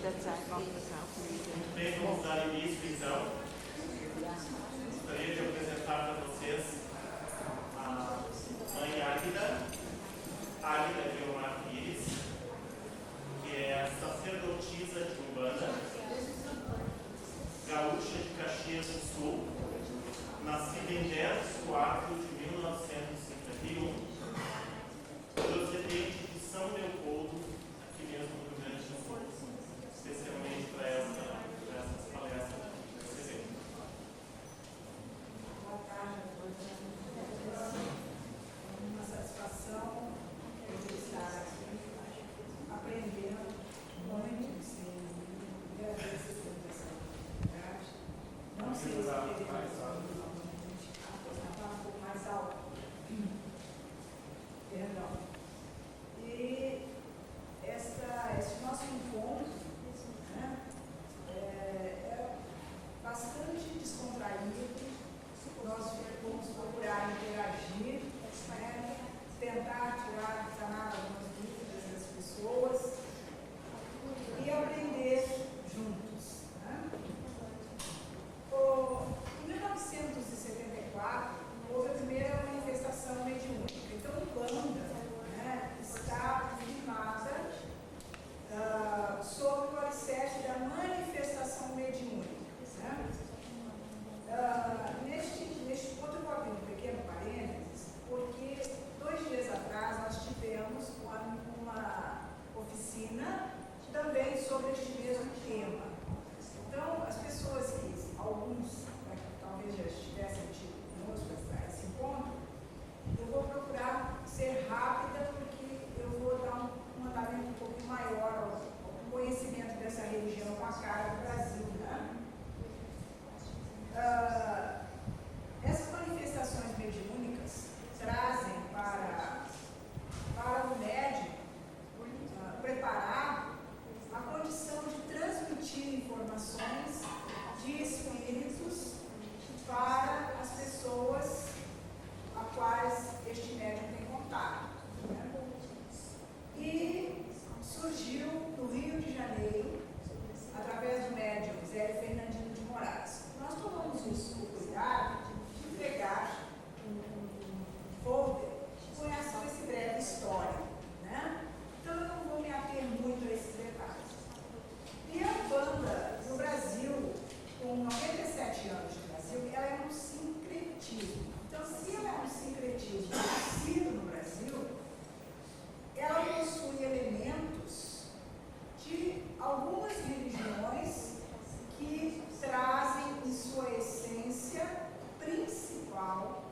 Bem, vamos dar início então. Gostaria de apresentar para vocês a mãe Águida Guilmar Pires, que é sacerdotisa de Umbanda, gaúcha de Caxias do Sul, nascida em 10 de 4 de 1951, procedente de São Leopoldo, aqui mesmo no Rio Grande do Sul, especialmente para essas palestras que recebemos. Boa tarde a todos. É uma satisfação estar aqui aprendendo muito, agradeço essa oportunidade. Não sei se falar um pouco mais alto. Perdão. E esse nosso encontro, né, é bastante descontraído. Nós vamos procurar interagir, né, tentar sanar algumas dúvidas das pessoas e aprender juntos. Né? Em 1974, houve a primeira manifestação mediúnica. Então, Umbanda, né, está firmada sobre o alicerce da manifestação mediúnica. Né? Neste ponto, eu vou abrir um pequeno parênteses, porque 2 dias atrás nós tivemos uma oficina também sobre este mesmo tema. Então, as pessoas que, alguns, talvez já estivessem conosco para esse encontro, eu vou procurar ser rápida, porque eu vou dar um andamento um pouco maior ao conhecimento dessa região com a cara do Brasil. Né? Essas manifestações mediúnicas trazem para o médium preparar a condição de transmitir informações de espíritos para as pessoas a quais este médium tem contato. Né? E surgiu no Rio de Janeiro, através do médium Zé Fernandino de Moraes. Nós tomamos o cuidado de pegar um folder com esse breve histórico. Né? Então eu não vou me ater muito a esses detalhes. E a Umbanda no Brasil, com 97 anos de Brasil, ela é um sincretismo. Então, se ela é um sincretismo nascido no Brasil, ela possui elementos de algumas religiões que trazem em sua essência principal,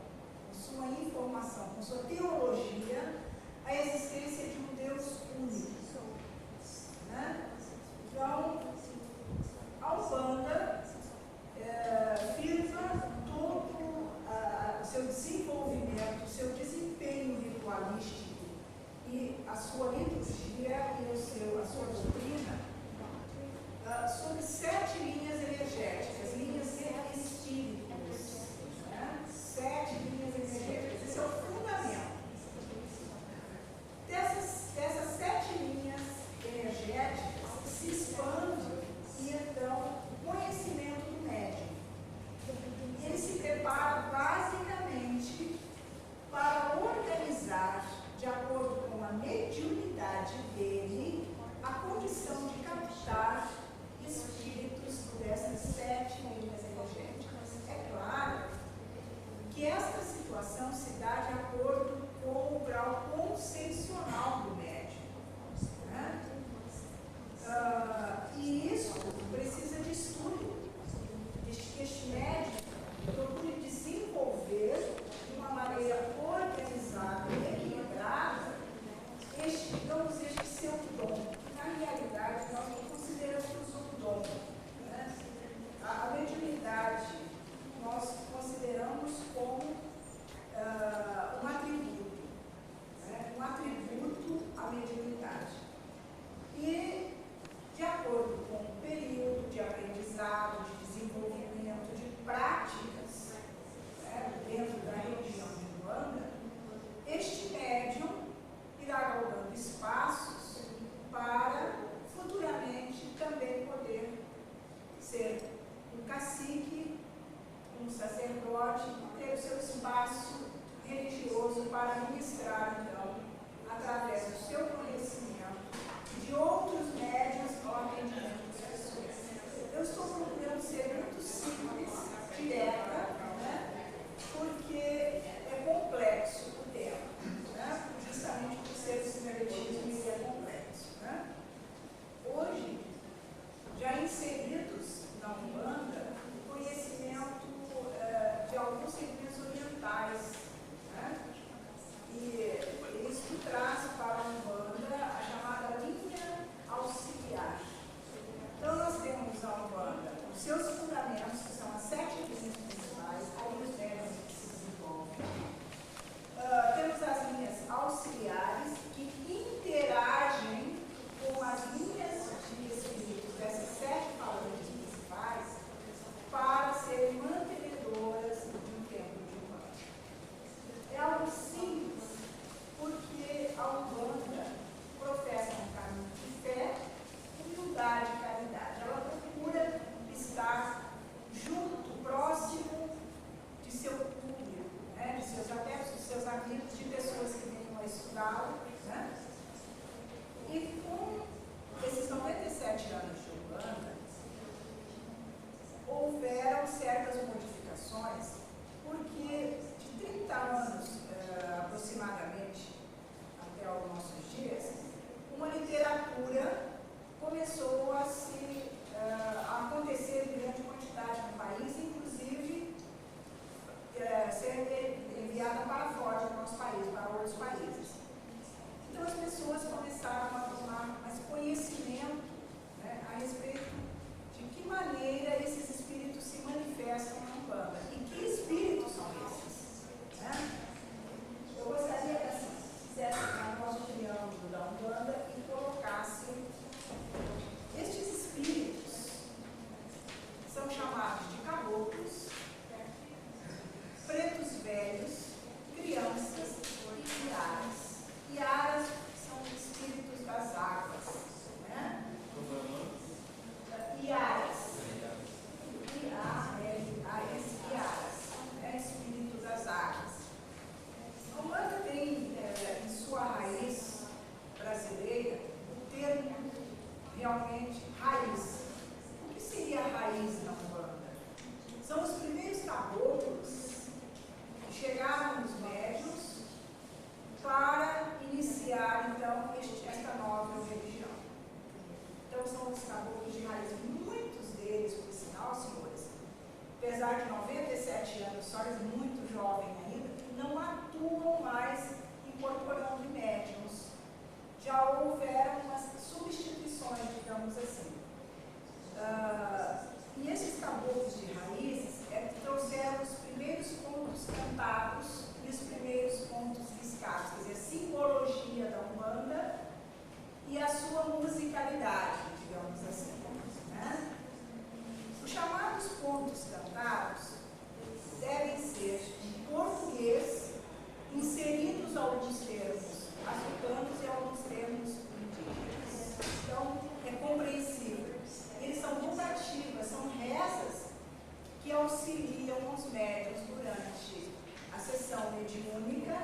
em sua informação, com sua teologia, a existência de um Deus único. Né? Então, a Umbanda firma todo o seu desenvolvimento, o seu desempenho ritualístico e a sua liturgia e a sua doutrina sobre 7 linhas energéticas, linhas de espíritos. Né? 7 linhas energéticas. Esse é o fundamento. Dessas 7 linhas energéticas se expande e então o conhecimento do médium. Ele se prepara basicamente para organizar, de acordo com a mediunidade dele, a condição de captar espíritos dessas 7 linhas energéticas. É claro que esta situação se dá de acordo com o grau consciencial do médium. Né? E isso precisa de estudo, que este médium procure desenvolver de uma maneira organizada e equilibrada este seu dom. Na realidade, nós não consideramos um dom. Né? A mediunidade nós consideramos como um atributo. Né? Um atributo à mediunidade. E, de acordo com o período de aprendizado, de desenvolvimento, de práticas, né, dentro para ministrar, então, através do seu conhecimento, de outros médios ao atendimento das pessoas. Eu estou procurando ser muito simples, direta, né? Porque é complexo o tema, né? Justamente por ser o sincretismo e é complexo, né? Hoje, já inseridos na Umbanda, o conhecimento de alguns segmentos orientais, né? E isso traz para a Umbanda a chamada linha auxiliar. Então, nós temos a Umbanda, os seus fundamentos, que são as 7 linhas principais, alguns deles que se desenvolvem. Temos as linhas auxiliares, que interagem com as linhas de espíritos dessas 7 falanges principais para serem mantenedoras de um tempo de Umbanda. É algo simples, porque a Umbanda professa um caminho de fé, humildade e caridade. Ela procura estar junto, próximo de seu público, né? De seus adeptos, de seus amigos, de pessoas que venham a estudá-lo, né? E com esses 97 anos de Umbanda, houveram certas modificações, porque de 30 anos aproximadamente até os nossos dias, uma literatura começou a acontecer em grande quantidade no país, inclusive ser enviada para fora do nosso país, para outros países. Então as pessoas começaram a tomar mais conhecimento, né, a respeito de que maneira esses espíritos se manifestam na Umbanda. E que espíritos são esses? Né? Eu gostaria que assim, fizesse o nosso triângulo da Umbanda e colocasse estes espíritos, são chamados de caboclos, pretos velhos, crianças e iaras. Iaras são espíritos das águas, né? Iaras. I-A-L-A-S, iaras, né? Espíritos das águas. A Umbanda tem em sua raiz brasileira o termo realmente raiz. O que seria a raiz na Umbanda? São os primeiros caboclos que chegaram nos médiuns para iniciar, então, esta nova religião. Então, são os caboclos de raiz. Muitos deles, por sinal, senhores, apesar de 97 anos, senhores muito jovens ainda, não atuam mais incorporando médiuns. Já houveram umas substituições, digamos assim. E esses caboclos de raízes trouxeram os primeiros contos cantados e os primeiros contos riscados, quer dizer, a simbologia da Umbanda e a sua musicalidade, digamos assim. Né? Os chamados contos cantados devem ser em português, inseridos alguns termos africanos e alguns termos indígenas. Então, é compreensível. Eles são rotativas, são rezas que auxiliam os médiuns durante a sessão mediúnica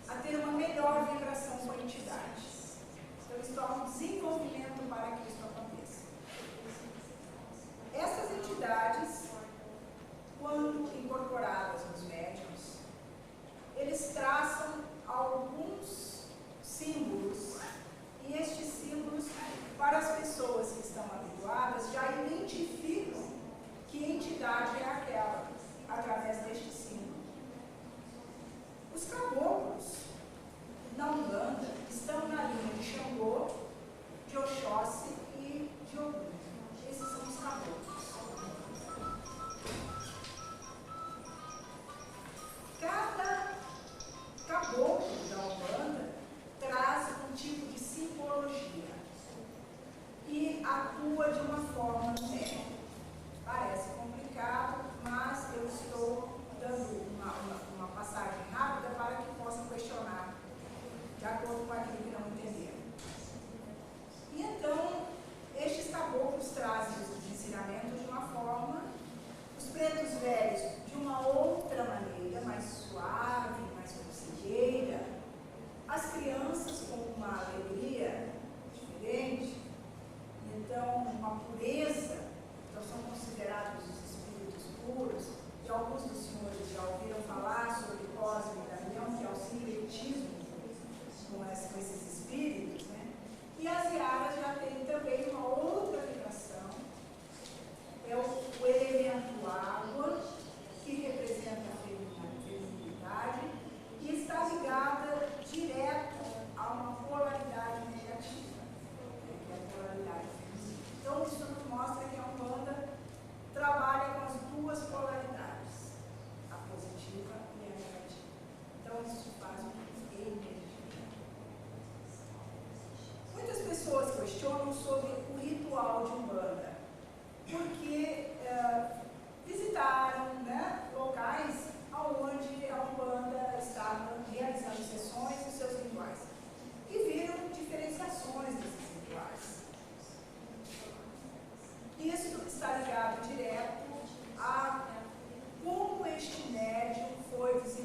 a ter uma melhor vibração com a entidade. Então, eles tornam um desenvolvimento para que isso aconteça. Essas entidades, quando incorporadas nos médiuns, eles traçam alguns símbolos, e estes símbolos, para as pessoas que estão habituadas, já identificam que entidade é aquela, através deste símbolo. Os caboclos, na Umbanda, estão na linha de Xangô, de Oxóssi e de Ogum. Esses são os caboclos. Cada caboclo da Umbanda traz um tipo de simbologia e atua de uma forma numérica. Parece complicado, mas eu estou dando uma passagem rápida para que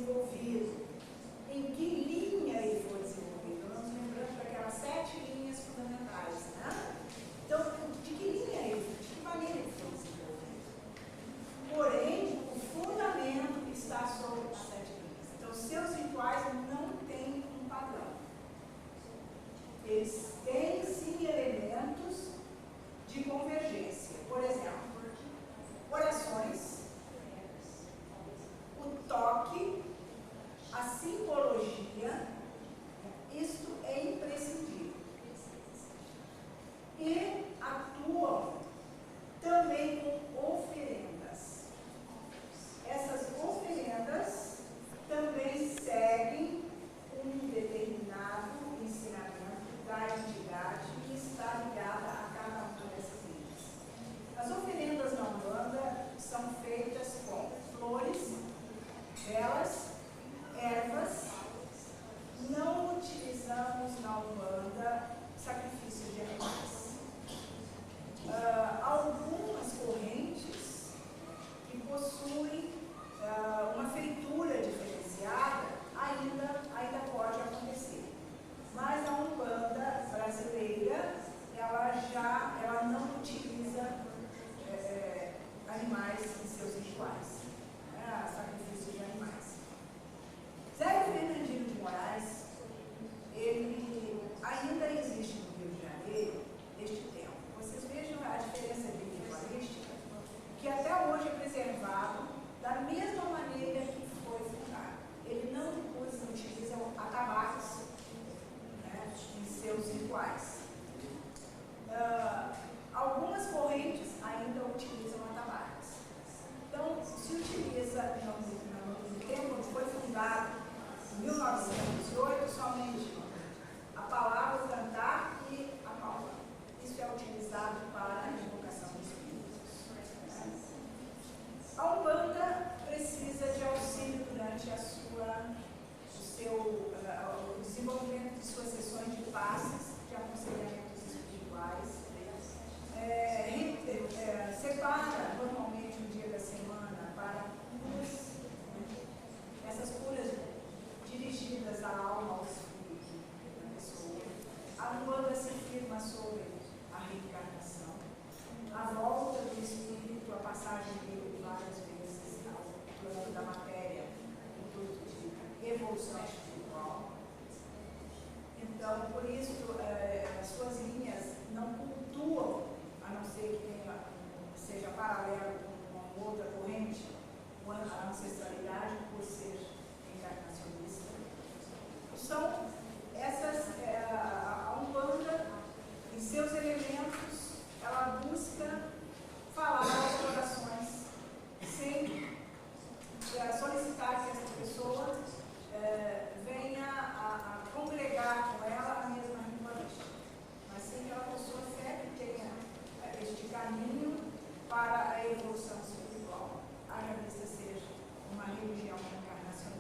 desenvolvido, em que linha ele foi desenvolvido. Nós nos lembramos daquelas 7 linhas fundamentais, né? Então, de que linha ele, de que maneira ele foi desenvolvido? Porém, o fundamento está sobre as 7 linhas. Então, seus rituais não têm um padrão. Eles têm, sim, elementos de convergência. Por exemplo, orações, o toque, a simbologia, isto é imprescindível. E atuam também com oferendas. Essas oferendas também seguem um determinado ensinamento da entidade que está ligada a cada uma dessas linhas. As oferendas na Umbanda são feitas com flores, velas, ervas. Não utilizamos na Umbanda sacrifício de animais. Algumas correntes que possuem uma feitura diferenciada ainda pode acontecer. Mas a Umbanda brasileira, ela não utiliza animais em seus rituais, sacrifício de animais. Zé Fernandino de Moraes, ele ainda existe no Rio de Janeiro neste tempo. Vocês vejam a diferença de ritualística, que até hoje é preservado da mesma maneira que foi fundado. Ele não utiliza atabaques, né, em seus rituais. Algumas correntes ainda utilizam atabaques. Então, se utiliza no tempo que foi fundado, em 1908, somente a palavra, o cantar e a palma. Isso é utilizado para a invocação dos espíritos. A Umbanda precisa de auxílio durante o desenvolvimento de suas sessões de passes, de aconselhamentos espirituais. Separa normalmente um dia da semana para curas, essas curas dirigidas à alma, ao espírito da pessoa. A Umbanda se firma sobre a reencarnação, a volta do espírito, a passagem dele várias vezes ao plano da matéria, em tudo de evolução espiritual. Então, por isso, as suas linhas não cultuam, a não ser que seja paralelo com uma outra corrente, a ancestralidade, por ser encarnacionista. São essas, a Umbanda, em seus elementos, ela busca falar aos corações, sem solicitar que essa pessoa venha a congregar com ela a mesma ritualística, mas sim que ela possua fé que tenha este caminho para a evolução espiritual, haja vista seja uma religião encarnacional.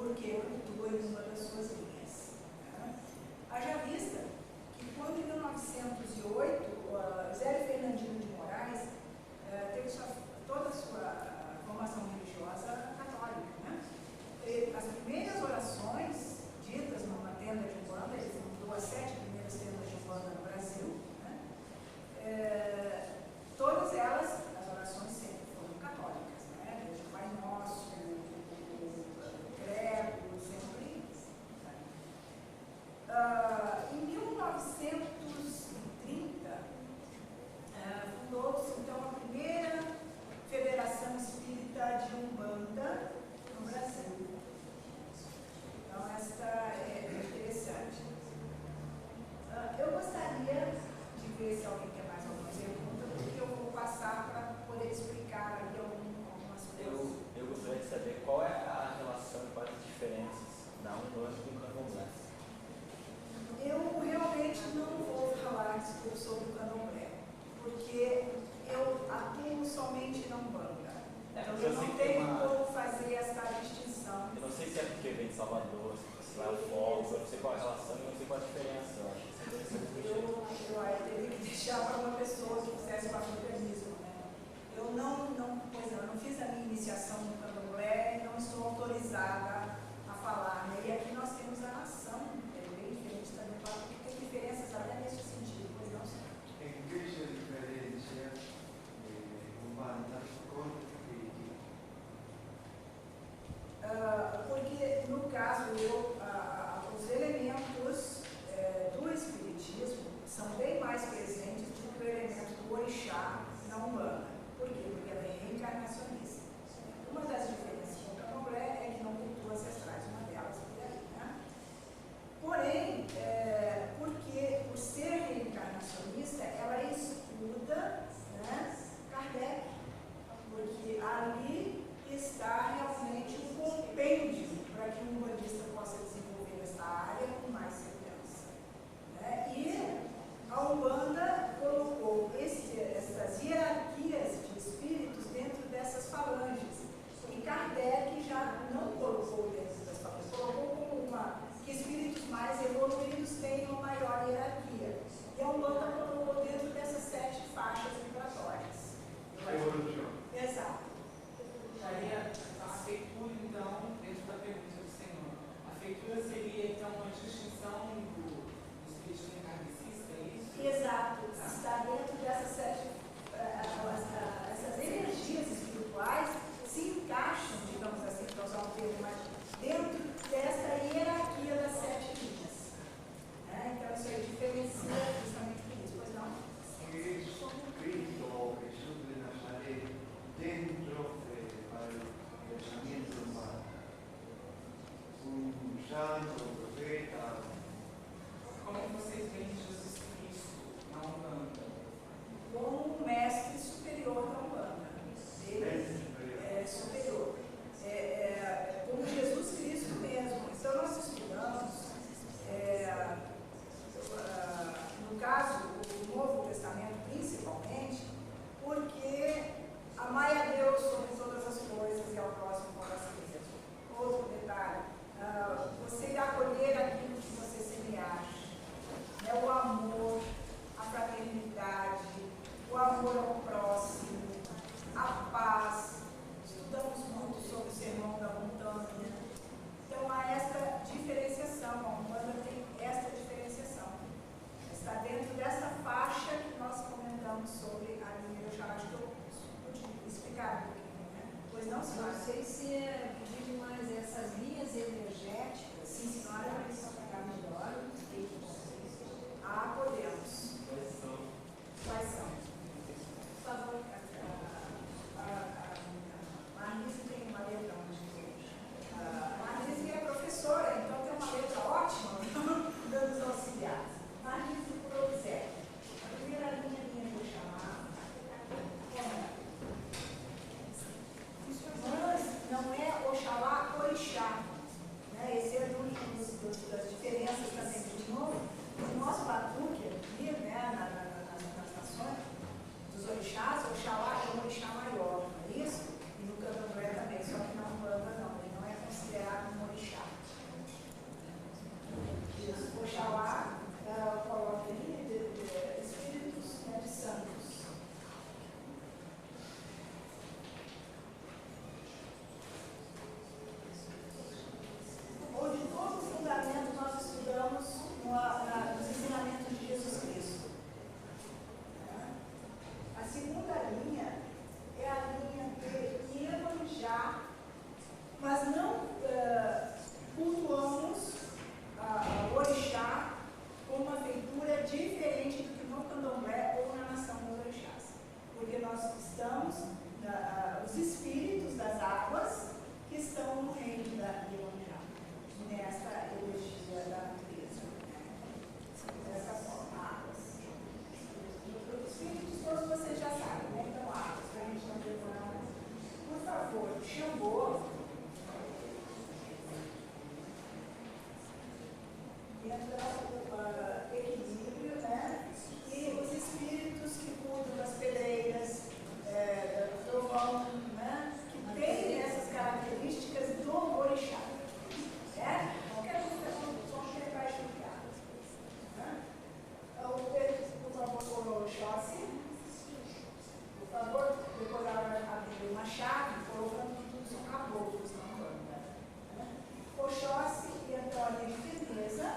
porque cultua em uma das suas linhas. Né? Haja vista que quando em 1908, Zélio Fernandino de Moraes teve toda a sua formação religiosa católica. Né? As primeiras orações ditas numa tenda de Umbanda, ele fundou as 7 primeiras tendas de Umbanda no Brasil, né? Todas elas, as orações sempre foram católicas, né? Desde o Pai Nosso, o Credo, sempre. Em 1930, fundou-se então a primeira Federação Espírita de Umbanda no Brasil. Então, esta é interessante. Eu gostaria de ver se alguém quer mais alguma pergunta, porque eu vou passar para poder explicar aqui algumas coisas. Eu gostaria de saber qual é a relação e quais as diferenças da Umbanda e do Candomblé. Eu realmente não vou falar sobre o Candomblé, porque eu atuo somente na Umbanda. Então, eu não tenho como fazer essa distinção. Eu não sei se é porque vem de Salvador, se vai a fogo, eu não sei qual é a relação e não sei qual é a diferença. Eu acho que eu teria que deixar para uma pessoa que fizesse patriotismo, né? Eu não fiz a minha iniciação no Candomblé e não estou autorizada a falar, né? E aqui nós temos a nação, é bem diferente também, porque tem diferenças até nesse sentido, pois não, senhor? Em que se diferencia Umbanda com Espiritismo? Porque, no caso, os elementos do Espiritismo são bem mais presentes do que o elemento do Orixá na Umbanda. Por quê? Porque ela é reencarnacionista. Uma das diferenças com o Candomblé é que não cultua ancestrais, uma delas por aí, né? Porém, porque por ser reencarnacionista, ela estuda, né, Kardec, porque ali está realmente um compêndio para que um umbandista possa desenvolver esta área com mais segurança. Né? E a Umbanda colocou essas hierarquias de espíritos dentro dessas falanges. E Kardec já não colocou dentro das falanges, colocou como que espíritos mais evoluídos tenham uma maior hierarquia. E a Umbanda colocou dentro dessas 7 faixas vibratórias. Evolução. Exato. Daria a feitura, então, dentro da pergunta do Senhor. A feitura seria, então, uma distinção do espírito encarnecista, é isso? Exato. Está dentro dessas 7, essas energias espirituais se encaixam, digamos assim, para usar um termo mais, dentro dessa hierarquia das 7 linhas. Né? Então, isso aí diferencia justamente por isso, pois não? Cristo o Jesús de Nazaret dentro para el pensamiento humano. Un santo, un profeta. Como vocês veem Jesus Cristo na Umbanda? Como um mestre superior da Umbanda. Ele é superior. Como Jesus Cristo mesmo. Então, nós estudamos, no caso, o Novo Testamento principalmente, porque amai a Deus sobre todas as coisas e ao próximo como a si mesmo. Outro detalhe, você irá colher aquilo que você semear. Né? O amor, a fraternidade, o amor ao próximo, a paz. Estudamos muito sobre o Sermão da Montanha. Então, há esta diferenciação. A Umbanda tem esta diferenciação. Está dentro dessa faixa que nós comentamos sobre a linha do Oxalá. Acho que eu pude explicar um pouquinho, né? Pois não, senhora? Não sei se dividir mais essas linhas energéticas. Sim, senhora. Para explicar melhor. Podemos. Quais são? Por favor. Marlise tem uma letra onde Marlise é professora, então tem uma letra ótima para nos auxiliar. Marlise, por obséquio. A primeira linha do Oxalá. Mas não é Oxalá, Orixá. Né? Esse é das diferenças também. De novo, no nosso batuque aqui, né, nas nações dos orixás, Oxalá mas não cultuamos o orixá com uma feitura diferente do que no candomblé ou na nação dos orixás. Porque nós estamos, os espíritos das águas que estão no reino da Iemanjá, nessa energia da natureza. Dessa forma, águas. Os espíritos todos vocês já sabem, né? Então, águas, para a gente não demorar. Por favor, Xangô. Entra o equilíbrio, né? E os espíritos que cuidam das pedreiras, do trovão, né? Que tem essas características do orixá. Né? Qualquer baixo de água. Né? Por favor, Oxóssi. Por favor, depois ela vai abrir uma chave, colocando tudo isso caboclos na banda. Oxóssi e Antônia de Firmeza.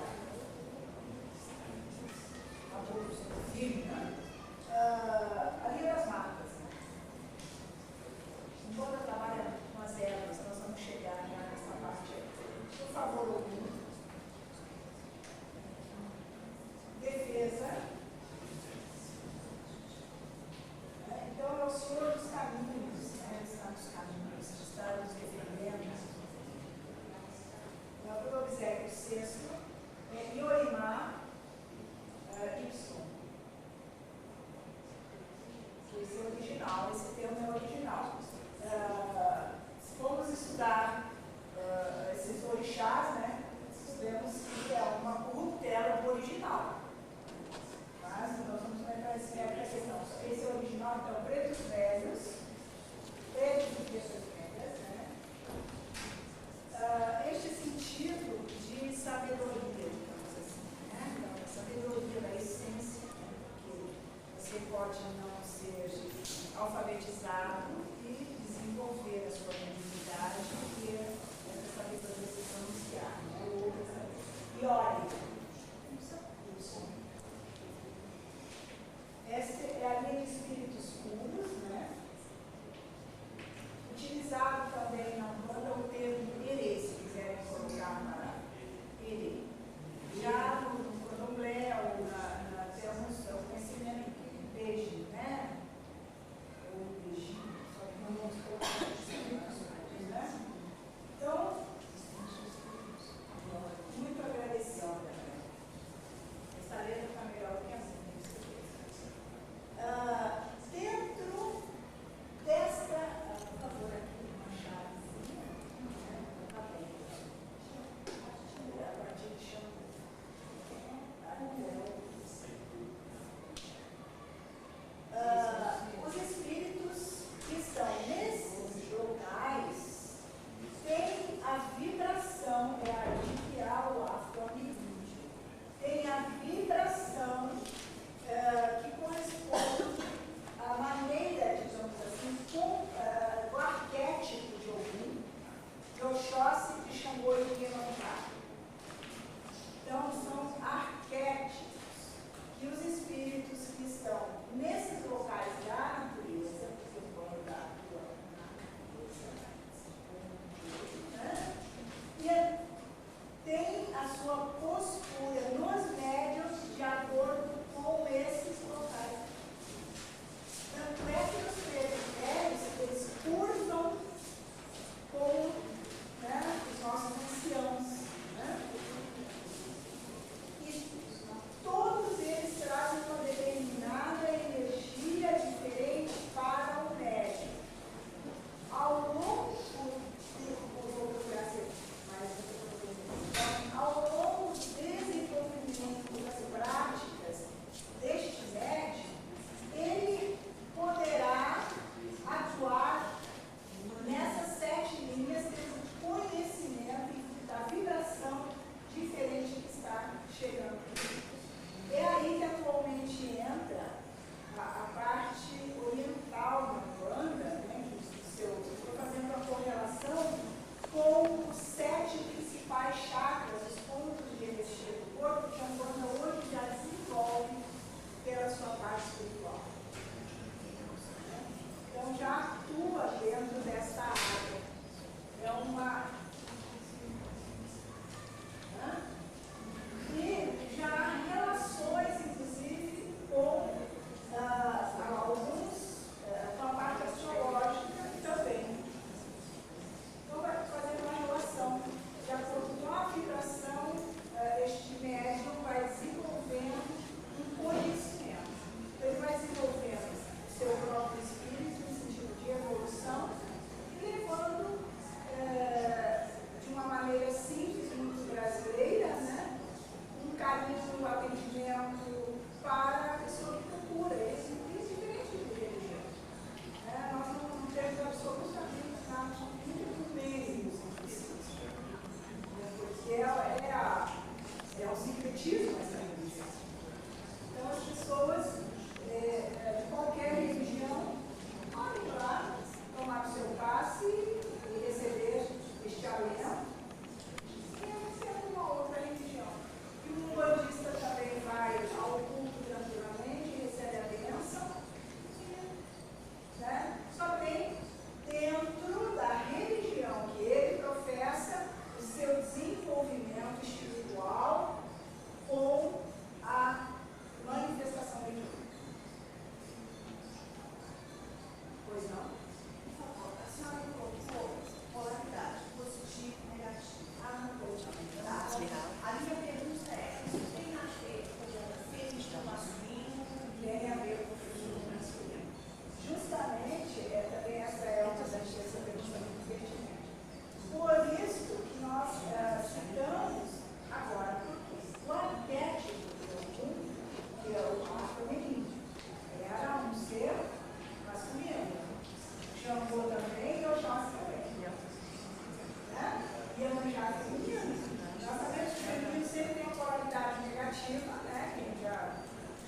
já feminino. Nós sabemos que o feminino sempre tem uma polaridade negativa, né? Quem já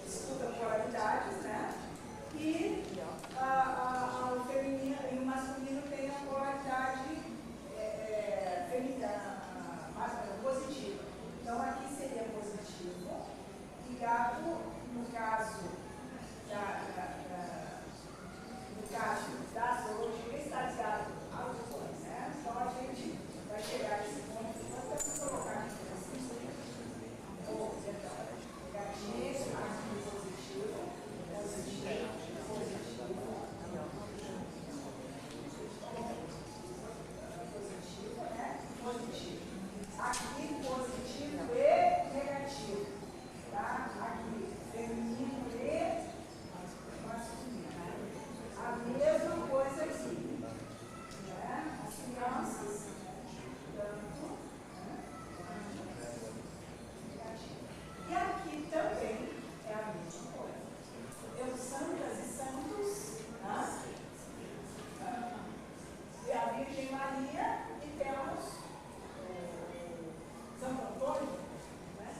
estuda polaridades, né? E o feminino e o masculino tem a polaridade positiva. Então aqui seria positivo. E gato, no caso da astrologia, está ligado aos dois, né? Então a gente vai chegar a esse ponto. Vamos colocar aqui para vocês. Negativo, aqui positivo, né? Positivo. Aqui positivo e negativo. Tá? Aqui feminino e masculino. A mesma coisa aqui. Né? As crianças, tanto, negativo. E aqui também é a mesma coisa. Temos santas e santos, né? E a Virgem Maria e temos Santo Antônio, né?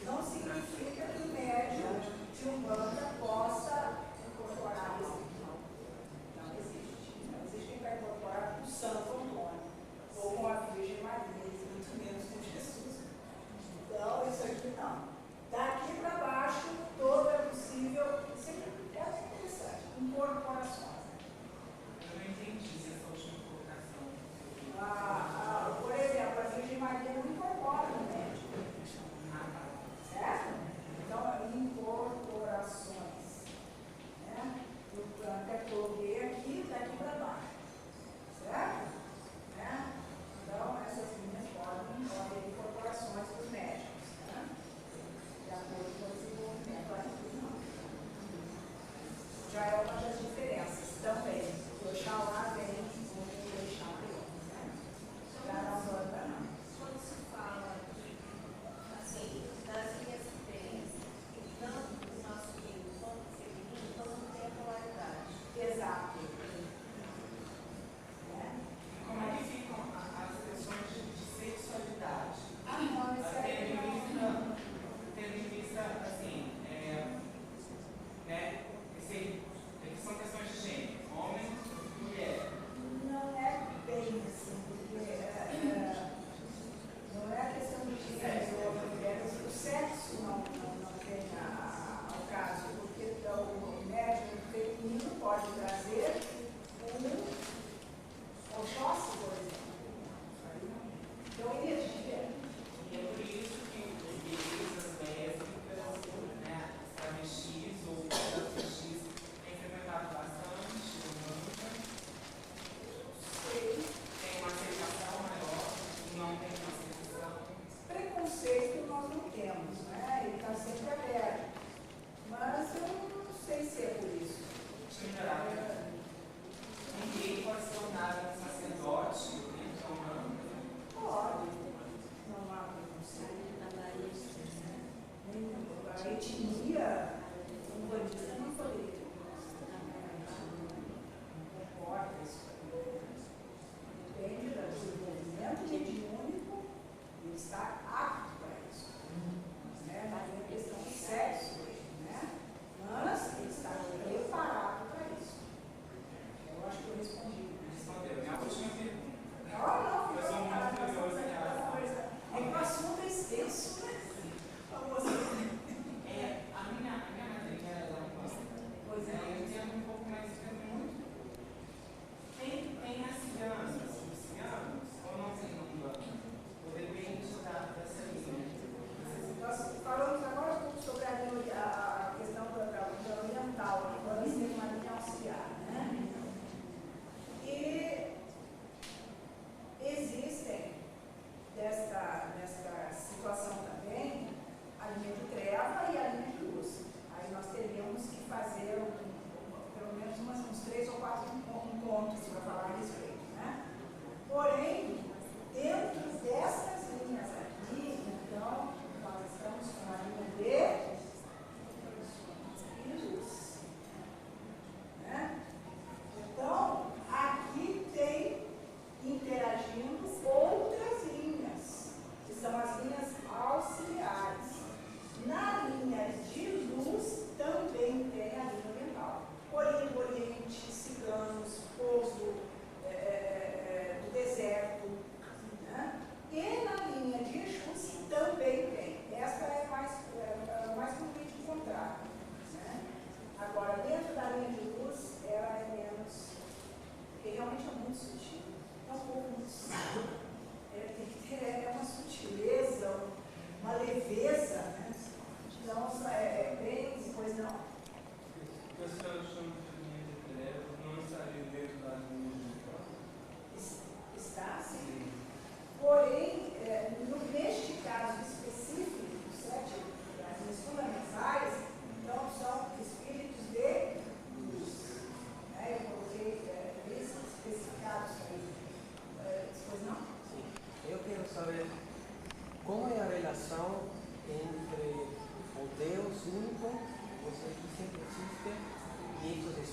Não significa que o médium de Umbanda possa incorporar esse ritual. Não existe. Não existe quem vai incorporar com Santo Antônio ou com a Virgem Maria, muito menos com Jesus. Então, isso aqui não. Daqui para baixo, toda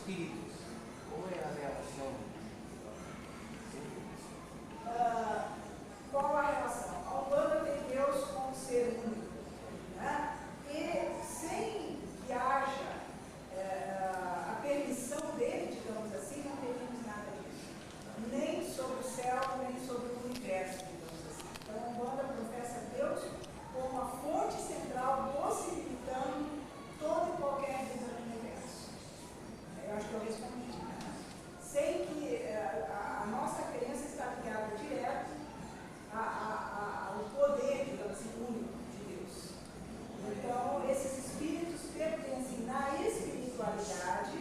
espíritos. Como é a relação? Qual a relação? A Umbanda tem Deus como ser único, né? E sem que haja a permissão dele, digamos assim, não teríamos nada disso. Nem sobre o céu, nem sobre o universo, digamos assim. Então a Umbanda professa Deus como a fonte central, possibilitando toda e qualquer vida no universo. Eu acho que eu respondi, né? Sem que a nossa crença está ligada direto ao poder, digamos assim, único de Deus. Então, esses espíritos pertencem na espiritualidade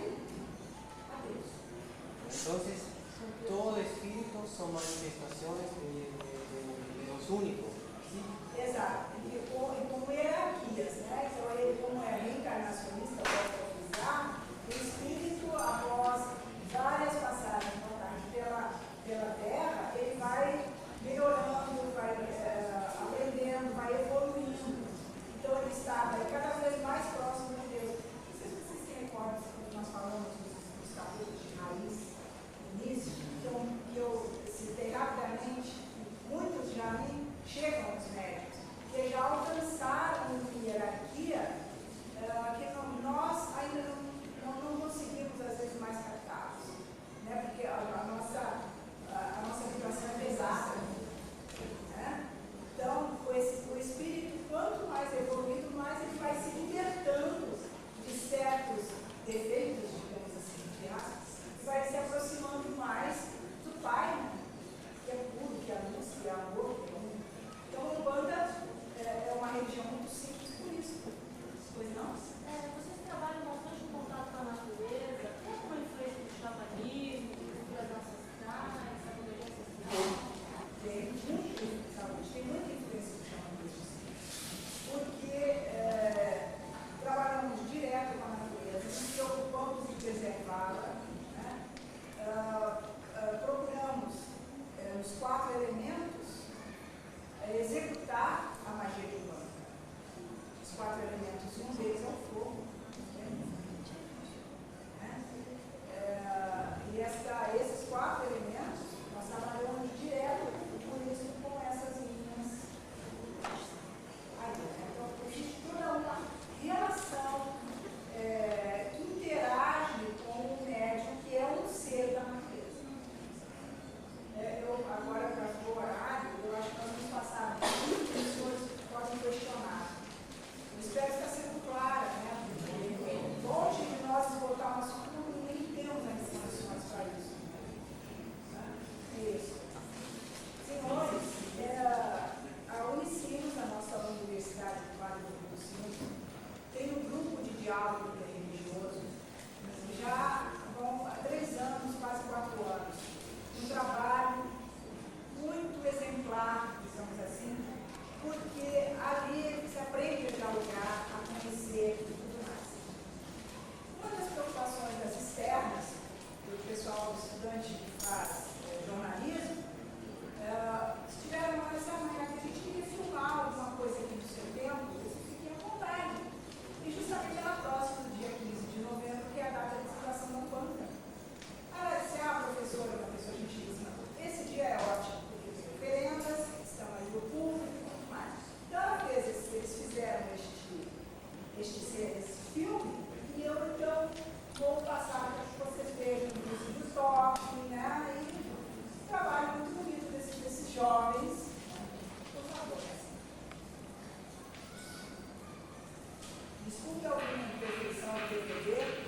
a Deus. Entonces, todo espíritu son manifestaciones de Dios único. ¿Sí? Exato. E como hierarquias, né? Então, ele, como é reencarnacionista, pode frisar, o espírito, após várias passagens pela Terra, ele vai melhorando, vai aprendendo, vai evoluindo. Então, ele está cada vez mais próximo de Deus. Não sei se vocês se recordam quando nós falamos dos capítulos de raiz, no início, que eu citei rapidamente, muitos já me chegam aos médicos, que já alcançaram uma hierarquia que nós ainda não conseguimos, às vezes, mais captá-los, né? Porque a nossa vibração é pesada, né? Então, o espírito, quanto mais evoluído, mais ele vai se libertando de certos defeitos, digamos assim, de raças, e vai se aproximando mais do Pai, né? Que é puro, que é luz, que é amor, que é um. Então, a Umbanda é uma religião muito simples por isso. Pois não? Vocês trabalham bastante em contato com a natureza, tem alguma influência do xamanismo, de culturas ancestrais, sabedoria ancestral? Tem muita influência, tem muita influência do xamanismo, porque trabalhamos direto com a natureza, nos preocupamos em preservá-la, né? Procuramos, nos 4 elementos, executar a magia de Umbanda. Os 4 elementos, um deles é o fogo. Né? E esses 4 elementos, nós trabalhamos direto com isso, com essas linhas. Aí, então, existe toda uma relação que interage com o médium, que é um ser da natureza. Agora, para o horário, eu acho que nós vamos passar muitas pessoas podem questionar. Eu espero estar sendo clara, né? Porque longe de nós botarmos tudo, nem temos as instituições para isso. Isso. Senhores, a Unicinos, a nossa universidade do Vale do Rio do Sul, tem um grupo de diálogo religioso, já vão há 3 anos, quase 4 anos. Um trabalho muito exemplar, digamos assim, porque ali se aprende a dialogar, a conhecer e tudo mais. Uma das preocupações das externas, do pessoal estudante que faz jornalismo, se tiver uma que a gente queria filmar alguma coisa aqui do seu tempo, você fique à vontade. E justamente ela próxima do dia 15 de novembro, que é a data de celebração da Umbanda. Se a professora é uma pessoa gentilíssima, esse dia é ótimo, porque tem oferendas, estão aí no público e tudo mais. Então, eles fizeram esse filme, e eu então vou passar para que vocês vejam o uso do toque, né? E um trabalho muito bonito desses jovens. Por favor, desculpe alguma imperfeição do DVD.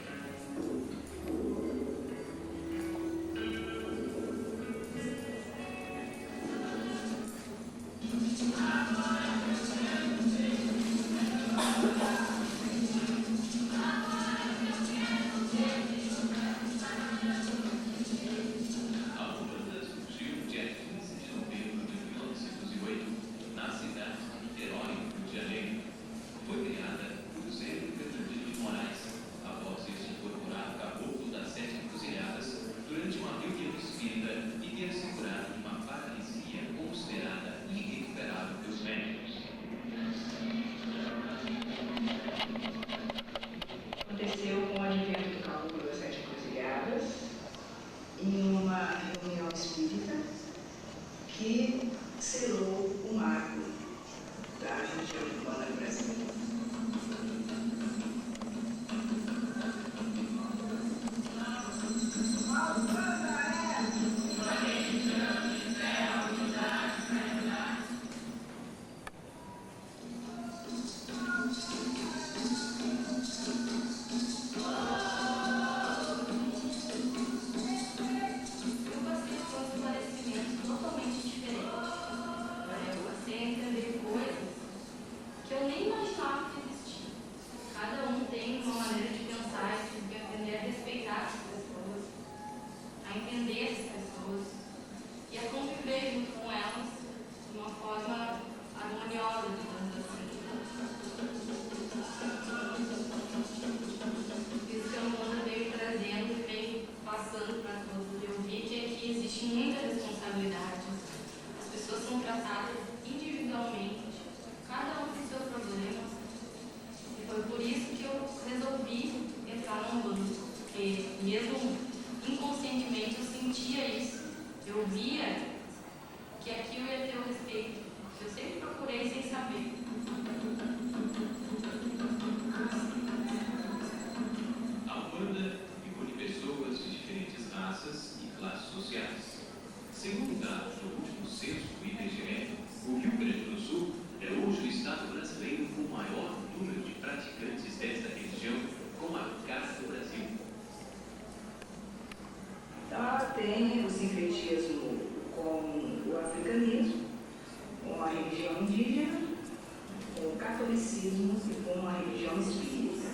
mesmo inconscientemente eu sentia isso. Eu via que aquilo ia ter o respeito. Eu sempre procurei sem saber. A Umbanda reúne pessoas de diferentes raças e classes sociais. Segundo dados do último censo do IBGE, o Rio Grande do Sul é hoje o estado brasileiro com o maior número de praticantes desta religião, com a cara do Brasil. Então, ela tem o sincretismo com o africanismo, com a religião indígena, com o catolicismo e com a religião espírita.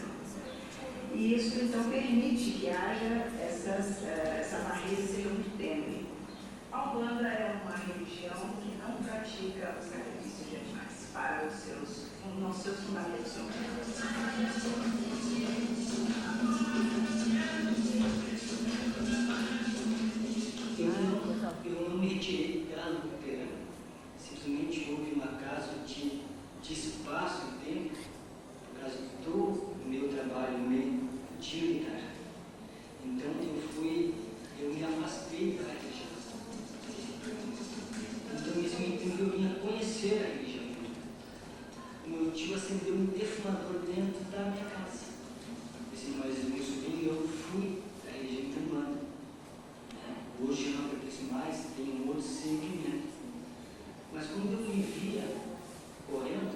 E isso, então, permite que haja essa barreira seja muito tênue. A Umbanda é uma religião que não pratica o sacrifício de animais para os seus fundamentos. Eu não me retirei da Luterana. Simplesmente houve um acaso de espaço e tempo, por causa do meu trabalho no meio militar. Então eu me afastei da religião. Então nesse meio tempo eu vinha conhecer a religião. O meu tio acendeu um defumador dentro da minha casa. Meu sobrinho e eu fui da religião umbanda. Hoje eu não pertenço mais, tenho um outro sentimento. Mas quando eu me via correndo,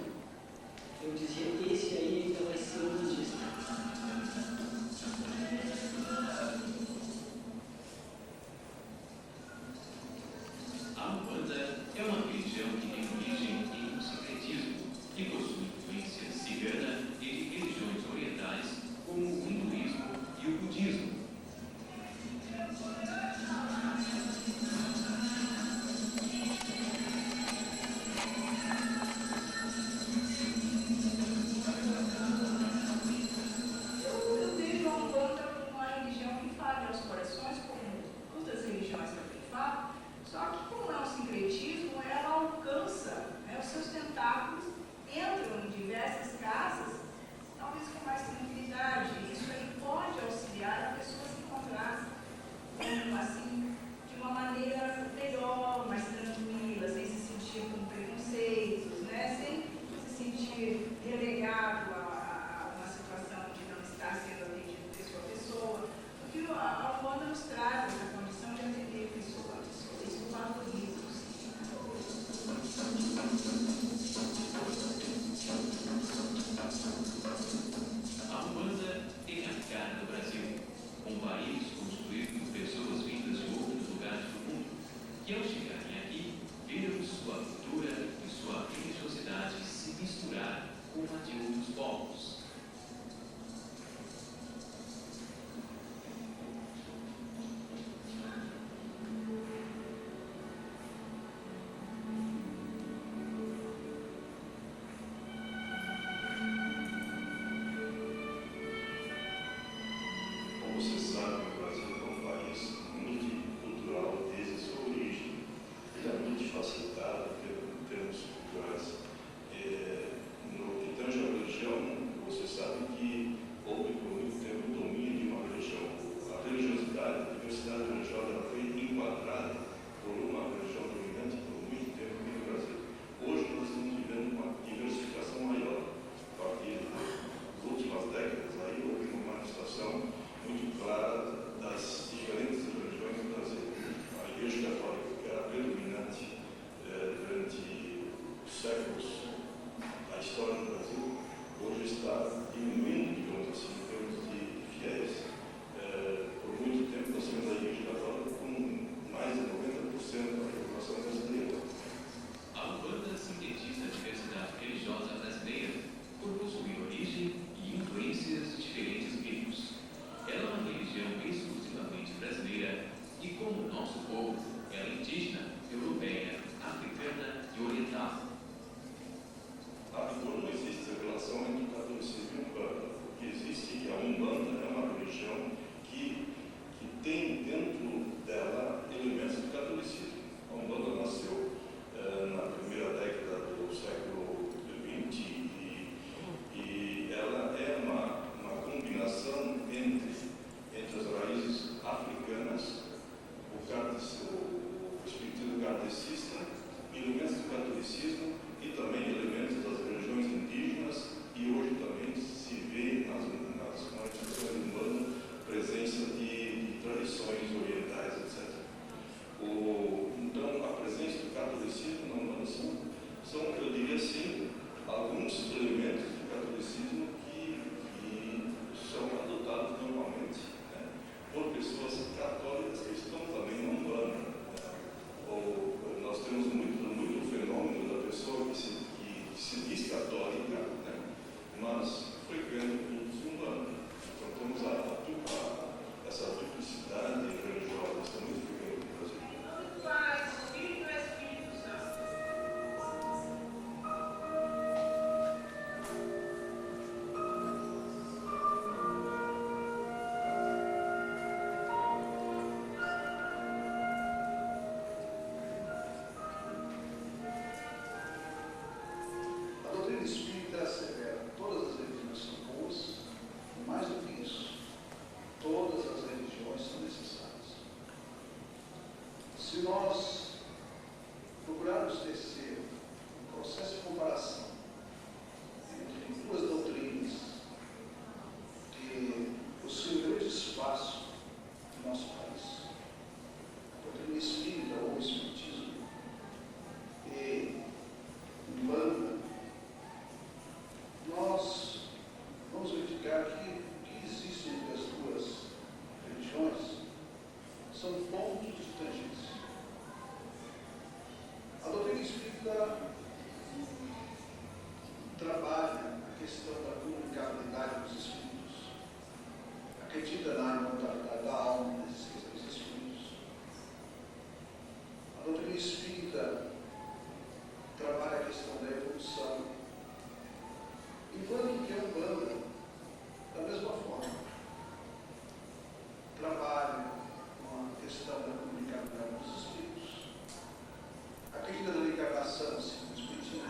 eu dizia, esse aí ainda vai ser um dos dias. A Umbanda é uma religião que tem origem em um sincretismo, que possui influência cigana e de religiões orientais, como o hinduísmo e o budismo. Eu vejo a Umbanda como uma religião que fala aos corações, como outras religiões também falam, só que como é um sincretismo, ela alcança, os seus tentáculos entram em diversas casas, talvez com mais tranquilidade. Isso aí pode auxiliar a pessoa a se encontrar assim, de uma maneira melhor, mais tranquila, sem se sentir com preconceitos, sem se sentir relegado a uma situação de não estar sendo atendido pessoa a pessoa. Porque a Umbanda nos traz essa condição de atender pessoa a pessoa. Isso valoriza o A Umbanda tem a cara do Brasil, um país construído por pessoas vindas de outros lugares do mundo, que ao chegarem aqui, viram sua cultura e sua religiosidade se misturar com a de outros povos. Como você sabe, o Brasil é um país multicultural desde sua origem. Ele é muito facilitado em termos culturais. No que tange a religião, você sabe que houve por muito tempo o domínio de uma religião. A religiosidade, a diversidade religiosa, ela foi enquadrada por uma religião dominante por muito tempo aqui no Brasil. Hoje nós estamos vivendo uma diversificação maior. A partir das últimas décadas, aí houve uma manifestação muito clara que existem entre as duas religiões são pontos de tangência. A doutrina espírita trabalha a questão da comunicabilidade dos espíritos, acredita na imortalidade da alma, na existência dos espíritos. A doutrina espírita trabalha a questão da evolução, enquanto que a Umbanda, da mesma forma, trabalha com a questão da comunicabilidade dos espíritos, acredita na encarnação, segundo o Espiritismo.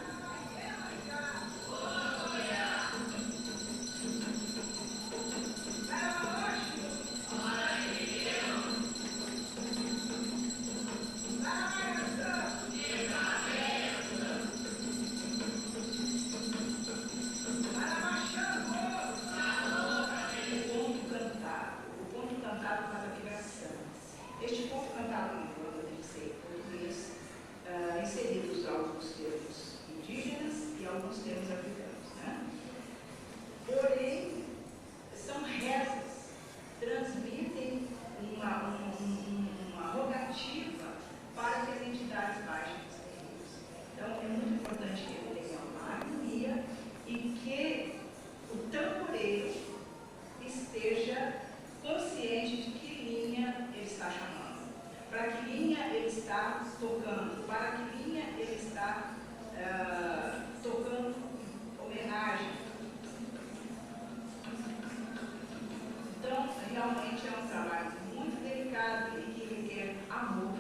Este ponto cantado em Umbanda tem que ser em português, inseridos alguns termos indígenas e alguns termos africanos. Né? Porém, são rezas, transmitem uma rogativa para que as entidades baixem os terreiros. Então, é muito importante que ele tenha uma harmonia e que o tamboreiro esteja consciente de que linha ele está chamando, para que linha ele está tocando, para que linha ele está tocando homenagem. Então, realmente é um trabalho muito delicado e que requer amor,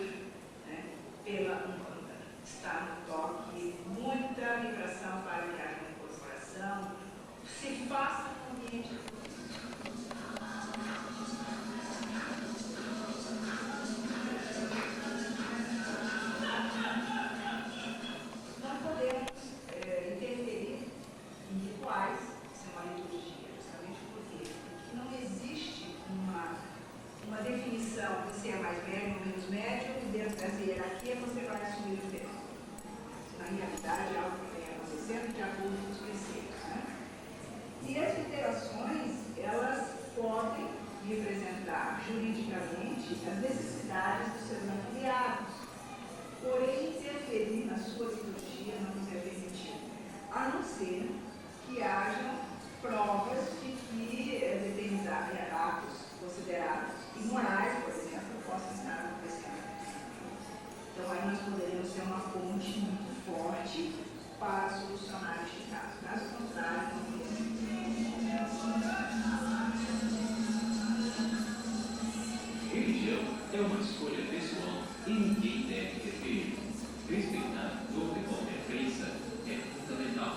né, pela Umbanda. Está no toque, muita vibração para que haja uma incorporação, se faça no ambiente. Não podemos interferir em rituais, isso é uma liturgia, justamente porque não existe uma definição de ser mais médium ou menos médium, e dentro dessa hierarquia você vai assumir o tempo. Na realidade, é algo que vem acontecendo de acordo com os preceitos. Né? E as federações, elas podem representar juridicamente as necessidades dos seus afiliados, porém interferir na sua liturgia não nos é permitido, a não ser que hajam provas de que determinados atos considerados imorais, por exemplo, possam estar acontecendo. Então aí nós poderíamos ter uma ponte muito forte para solucionar este caso. Caso contrário, não podemos. Religião é uma escolha pessoal e ninguém deve interferir. Respeitar toda e qualquer crença é fundamental.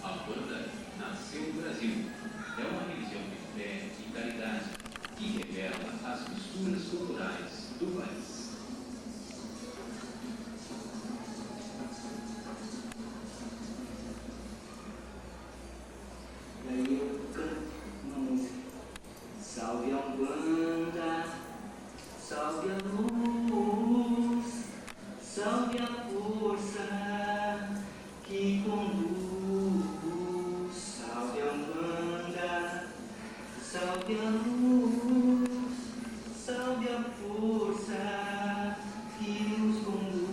A Umbanda nasceu no Brasil. É uma religião de fé e caridade que revela as misturas culturais do país. Daí eu canto uma música. Salve a Umbanda, salve a luz, salve a força que conduz. Salve a Umbanda, salve a luz, salve a força que nos conduz.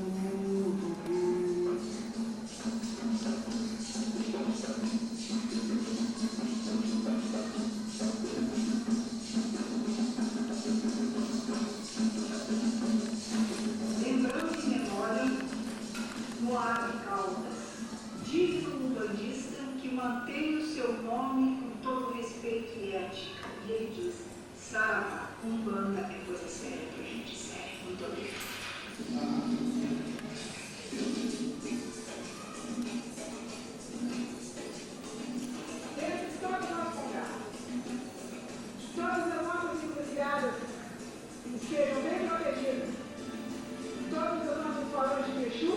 Lembrando e memória Moab Caldas, digno umbandista que mantém o seu nome com todo respeito e ética. E ele diz: Saravá, Umbanda é coisa séria para a gente séria. Muito obrigada. Dentro de todas as nossas conversas, todas as nossas encruzilhadas sejam bem protegidas. Todas as nossas falanges de Exu,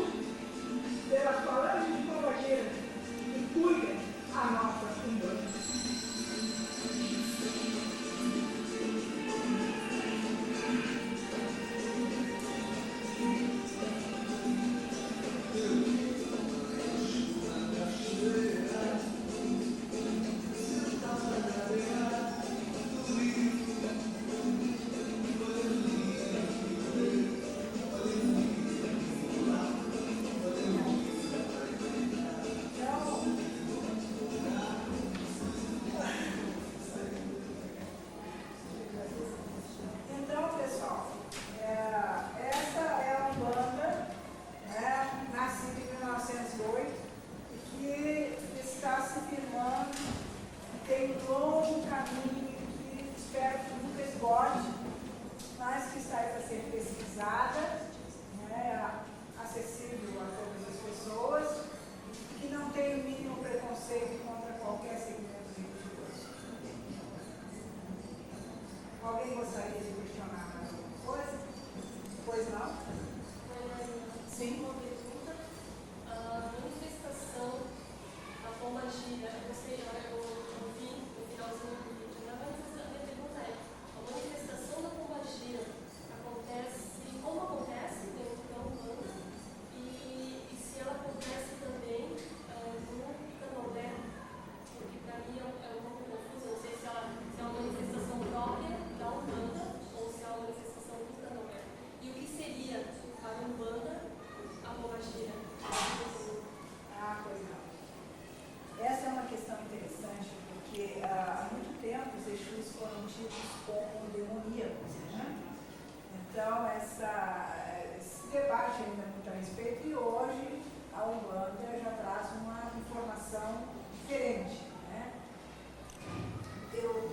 pelas falanges de Pombagira, que cuidem a nossa Umbanda. Alguém gostaria de questionar mais alguma coisa? Pois não? Sim. Uma pergunta. A manifestação da pomba gira, eu sei, eu vi no finalzinho do vídeo, mas a minha pergunta é: a manifestação da pomba gira acontece, como acontece dentro da Umbanda, e se ela acontece também no candomblé? Porque para mim é um pouco confuso, não sei se é uma manifestação própria da Umbanda ou se é uma manifestação do candomblé. E o que seria para a Umbanda a pomba gira? Ah, pois não. Essa é uma questão interessante, porque há muito tempo os Exus foram tidos como demoníacos, né? Então, esse debate ainda é muito a respeito, e hoje a Umbanda já traz uma informação diferente, né? Eu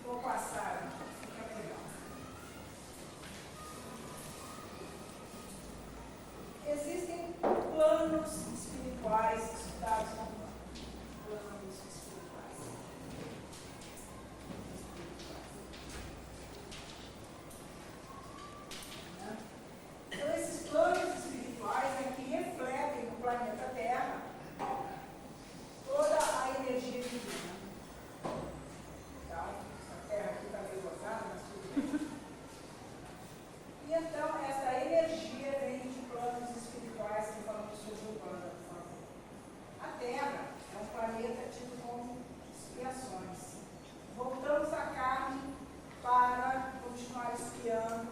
vou passar, fica legal. Existem planos espirituais estudados na Umbanda. Planos espirituais. Então, esses planos espirituais é que refletem no planeta Terra toda a energia divina. Então, a Terra aqui está meio gozada, mas tudo bem. E então, essa energia vem de planos espirituais que falamos sobre o Umbanda, por favor. A Terra é um planeta tido como expiações. Voltamos à carne para continuar espiando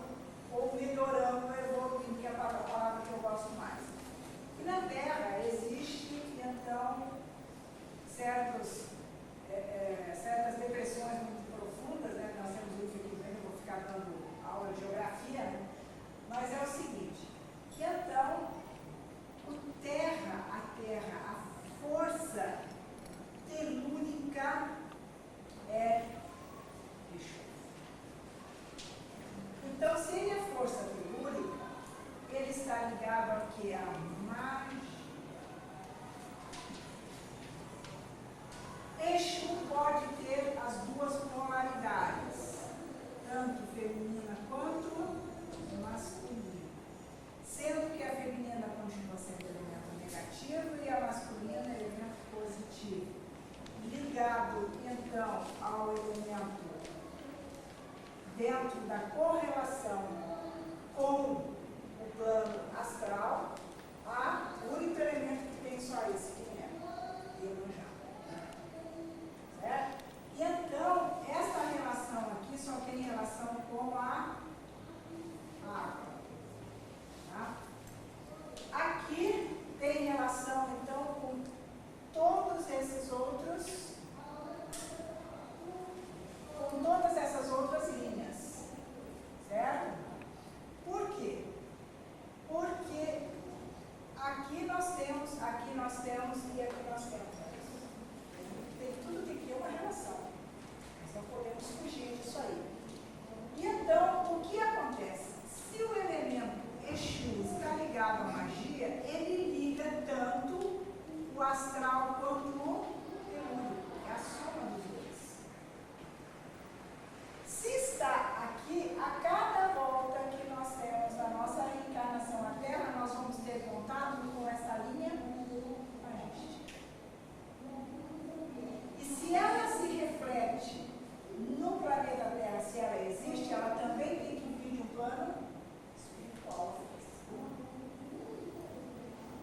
ou melhorando, evoluindo, que é a palavra que eu gosto mais. E na Terra existe, então, certas depressões muito profundas, né? Nós temos um livro aqui, não vou ficar dando aula de geografia, né? Mas é o seguinte, que então, a Terra, a força telúrica é Exu. Então, se ele é força telúrica, ele está ligado a quê? A magia. Exu pode ter as duas polaridades, tanto feminina quanto masculina. Sendo que a feminina continua sendo elemento negativo e a masculina é elemento positivo. Ligado, então, ao elemento dentro da correlação com o plano astral, o único elemento que tem só esse, quem é? Iemanjá. Certo? E então, essa relação aqui só tem relação com a água. Tá? Aqui tem relação, então, com todos esses outros, com todas essas outras linhas. Certo? Por quê? Porque aqui nós temos, e aqui nós temos. Tem tudo que cria uma relação. Nós não podemos fugir disso aí. E então, o que acontece? Se o elemento Exu está ligado à magia, ele liga tanto o astral quanto o telúrico. É a soma dos dois. Se está aqui, a cada volta que nós temos da nossa reencarnação na Terra, nós vamos ter contato com essa linha magística. E se ela se reflete no planeta Terra, se ela existe, ela também tem que vir de um plano espiritual.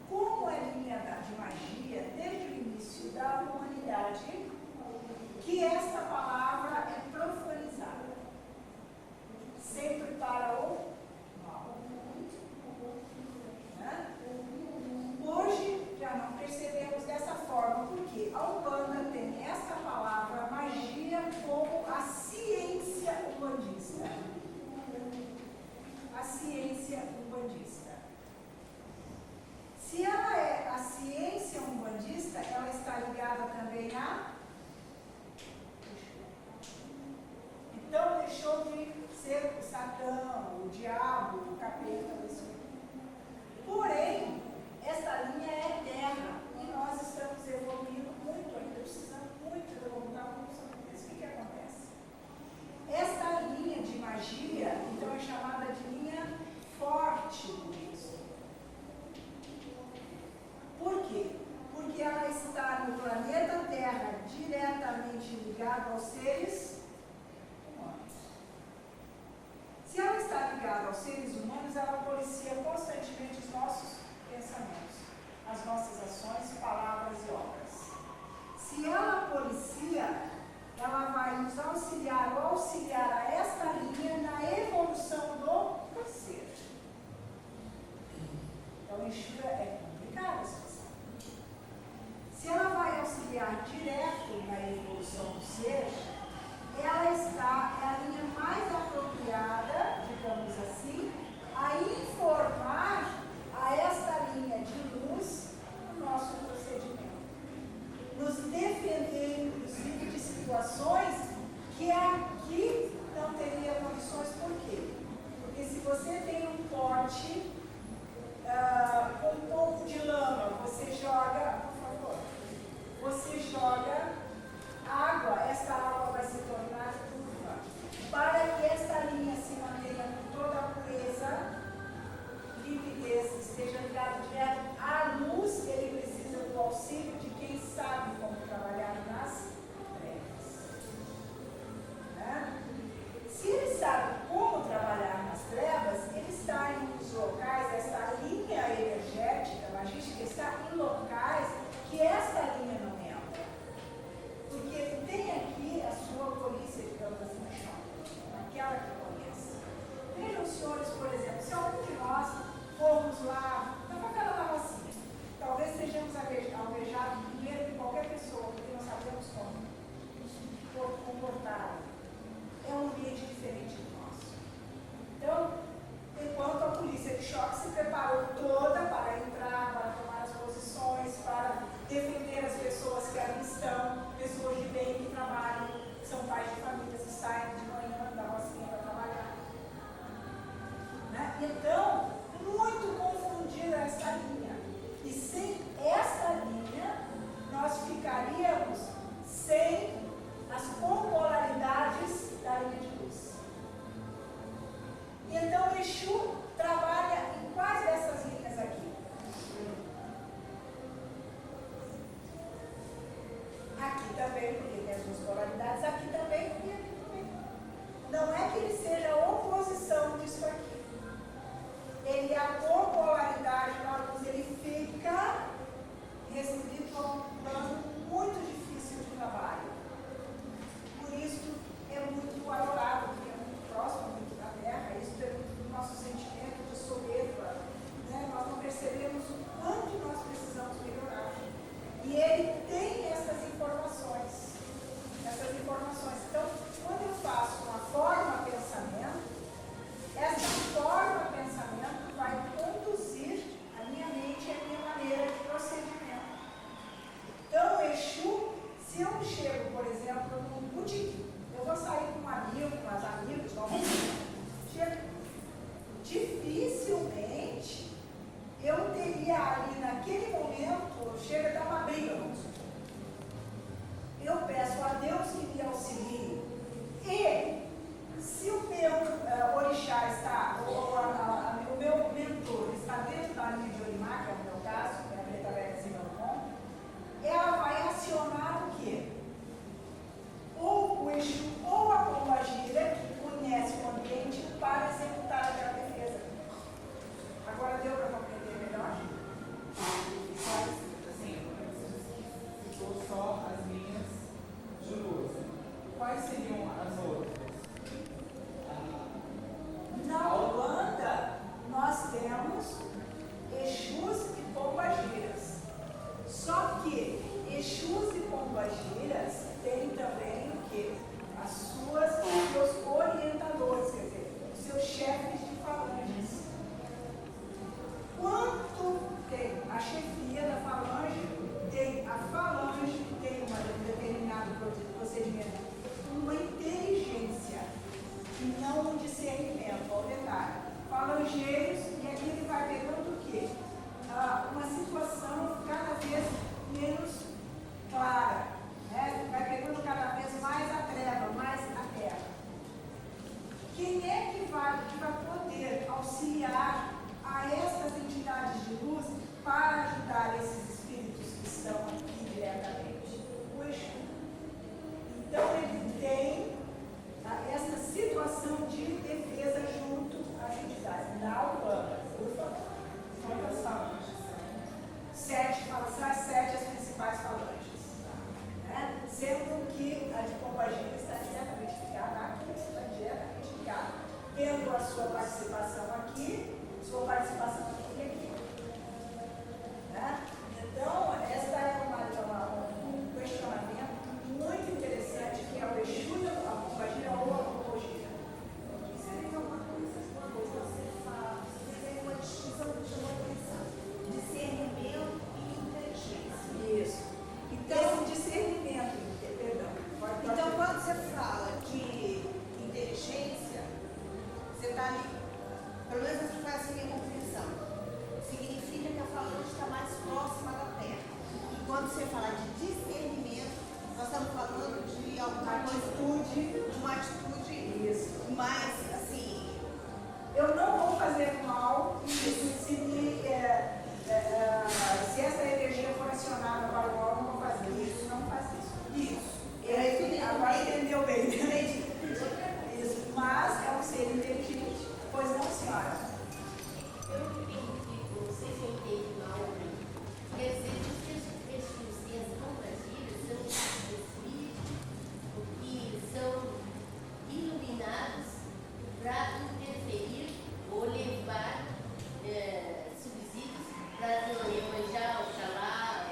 Como é linha de magia, desde o início da humanidade, que esta palavra é profanizada, sempre para o mal. Né? Hoje já não percebemos dessa forma, porque a Umbanda tem essa palavra magia como a ciência umbandista. A ciência umbandista. Se ela é a ciência umbandista, ela está ligada também a então deixou de ser o Satã, o diabo, o capeta, isso. Porém, essa linha é eterna e nós estamos evoluindo muito, ainda precisamos muito evoluir. O que acontece? constantemente ligada aos seres humanos. Se ela está ligada aos seres humanos, ela policia constantemente os nossos pensamentos, as nossas ações, palavras e obras. Se ela policia, ela vai nos auxiliar ou auxiliar a esta linha na evolução do ser. Então, Exu é complicada a situação. Se ela vai auxiliar direto na evolução do ser, ela está, é a linha mais apropriada, digamos assim, a informar a esta linha de luz no nosso procedimento. Nos defender, inclusive, de situações que aqui não teria condições. Por quê? Porque se você tem um pote com um pouco de lama, você joga, por favor, você joga água, essa água vai se tornar turva. Para que esta linha se mantenha com toda a pureza, limpidez, esteja ligada direto à luz, ele precisa do auxílio de quem sabe como trabalhar nas trevas. Né? Se ele sabe como trabalhar nas trevas, ele está em uns locais, essa linha energética, magística, está em locais que esta linha não entra. Porque ele tem aqui a sua polícia, digamos assim, no chão, aquela que conhece. Vejam, senhores, por exemplo, se algum de nós formos lá, na favela da Rocinha, talvez sejamos alvejados primeiro que qualquer pessoa, porque não sabemos como nos comportar. É um ambiente diferente do nosso. Então, enquanto a polícia de choque se preparou toda para entrar, para tomar as posições, para defender as pessoas que ali estão, pessoas de bem que trabalham, que são pais de famílias que saem de manhã da Rocinha para trabalhar. Né? Então, muito confundida essa linha. E sem essa linha, nós ficaríamos sem as compolaridades da linha de luz. E então, Exu trabalha em quais dessas linhas aqui? Aqui também, porque tem as duas polaridades, aqui também e aqui também. Não é que ele seja a oposição disso aqui. Ele, a compolaridade da luz, ele fica restrito a um plano muito difícil de trabalho. Por isso, é muito valorado, porque é muito próximo, muito da Terra, isso é muito do nosso sentimento de soberba. Né? Nós não percebemos o quanto nós precisamos melhorar. E ele tem essas informações. Então, quando eu faço uma forma pensamento, essa forma pensamento vai conduzir a minha mente e a minha maneira de procedimento. Então, o Exu, se eu chego, por exemplo, num botequim, eu vou sair com um amigo, com as amigos, dificilmente eu teria ali naquele momento, chega a dar uma briga, vamos supor. Eu peço a Deus que me auxilie atitude isso. Mas, assim, eu não vou fazer mal se essa energia for acionada para o mal, eu não vou fazer isso, não faz isso. Isso. Agora entendeu bem, entendi. Isso. Mas é um ser inteligente. Pois não, senhora? Eu fico, não sei se eu entendi mal, quer dizer, os espíritos e as companhias são espíritos que são iluminados para interferir ou levar subsídios para Iemanjá, Oxalá,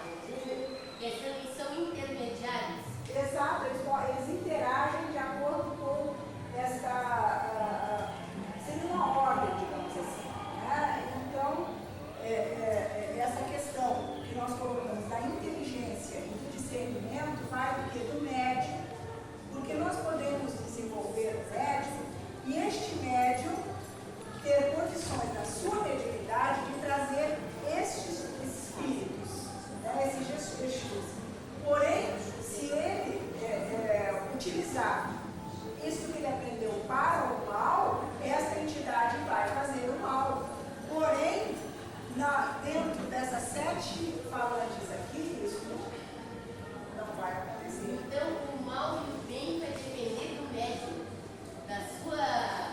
que são intermediários. Exato, eles interagem de acordo com essa, seria uma ordem, digamos assim. Né? Então, essa questão que nós colocamos da inteligência e do discernimento vai do quê? Do médium, porque nós podemos desenvolver o médium e este médium ter condições na sua mediunidade de trazer estes espíritos, né? Esses gestos. Porém, se ele utilizar isso que ele aprendeu para o mal, essa entidade vai fazer o mal. Porém, dentro dessas 7 falanges aqui, isso não vai acontecer. Então, o mal e o bem vai depender do médium, da sua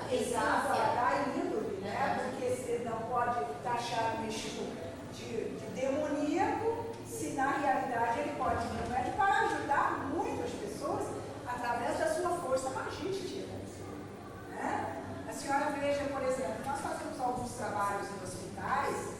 Exato, essência. da índole, né? Porque você não pode taxar o Exu de demoníaco, se na realidade ele pode vir no médium para ajudar muito as pessoas através da sua força magística. Né? A senhora veja, por exemplo, nós fazemos alguns trabalhos em hospitais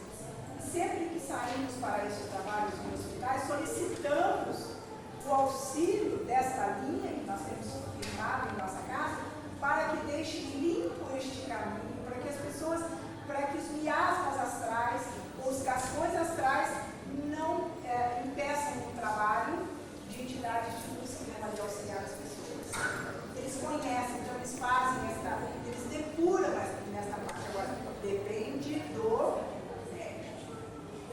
e sempre que saímos para esses trabalhos em hospitais solicitamos o auxílio dessa linha que nós temos firmado em nossa casa para que deixe limpo este caminho, para que as pessoas, para que os miasmas astrais, os cascões astrais não impeçam o trabalho de entidades de luz de auxiliar as pessoas. Eles conhecem, então eles fazem eles depuram nessa parte. Agora, depende do médium.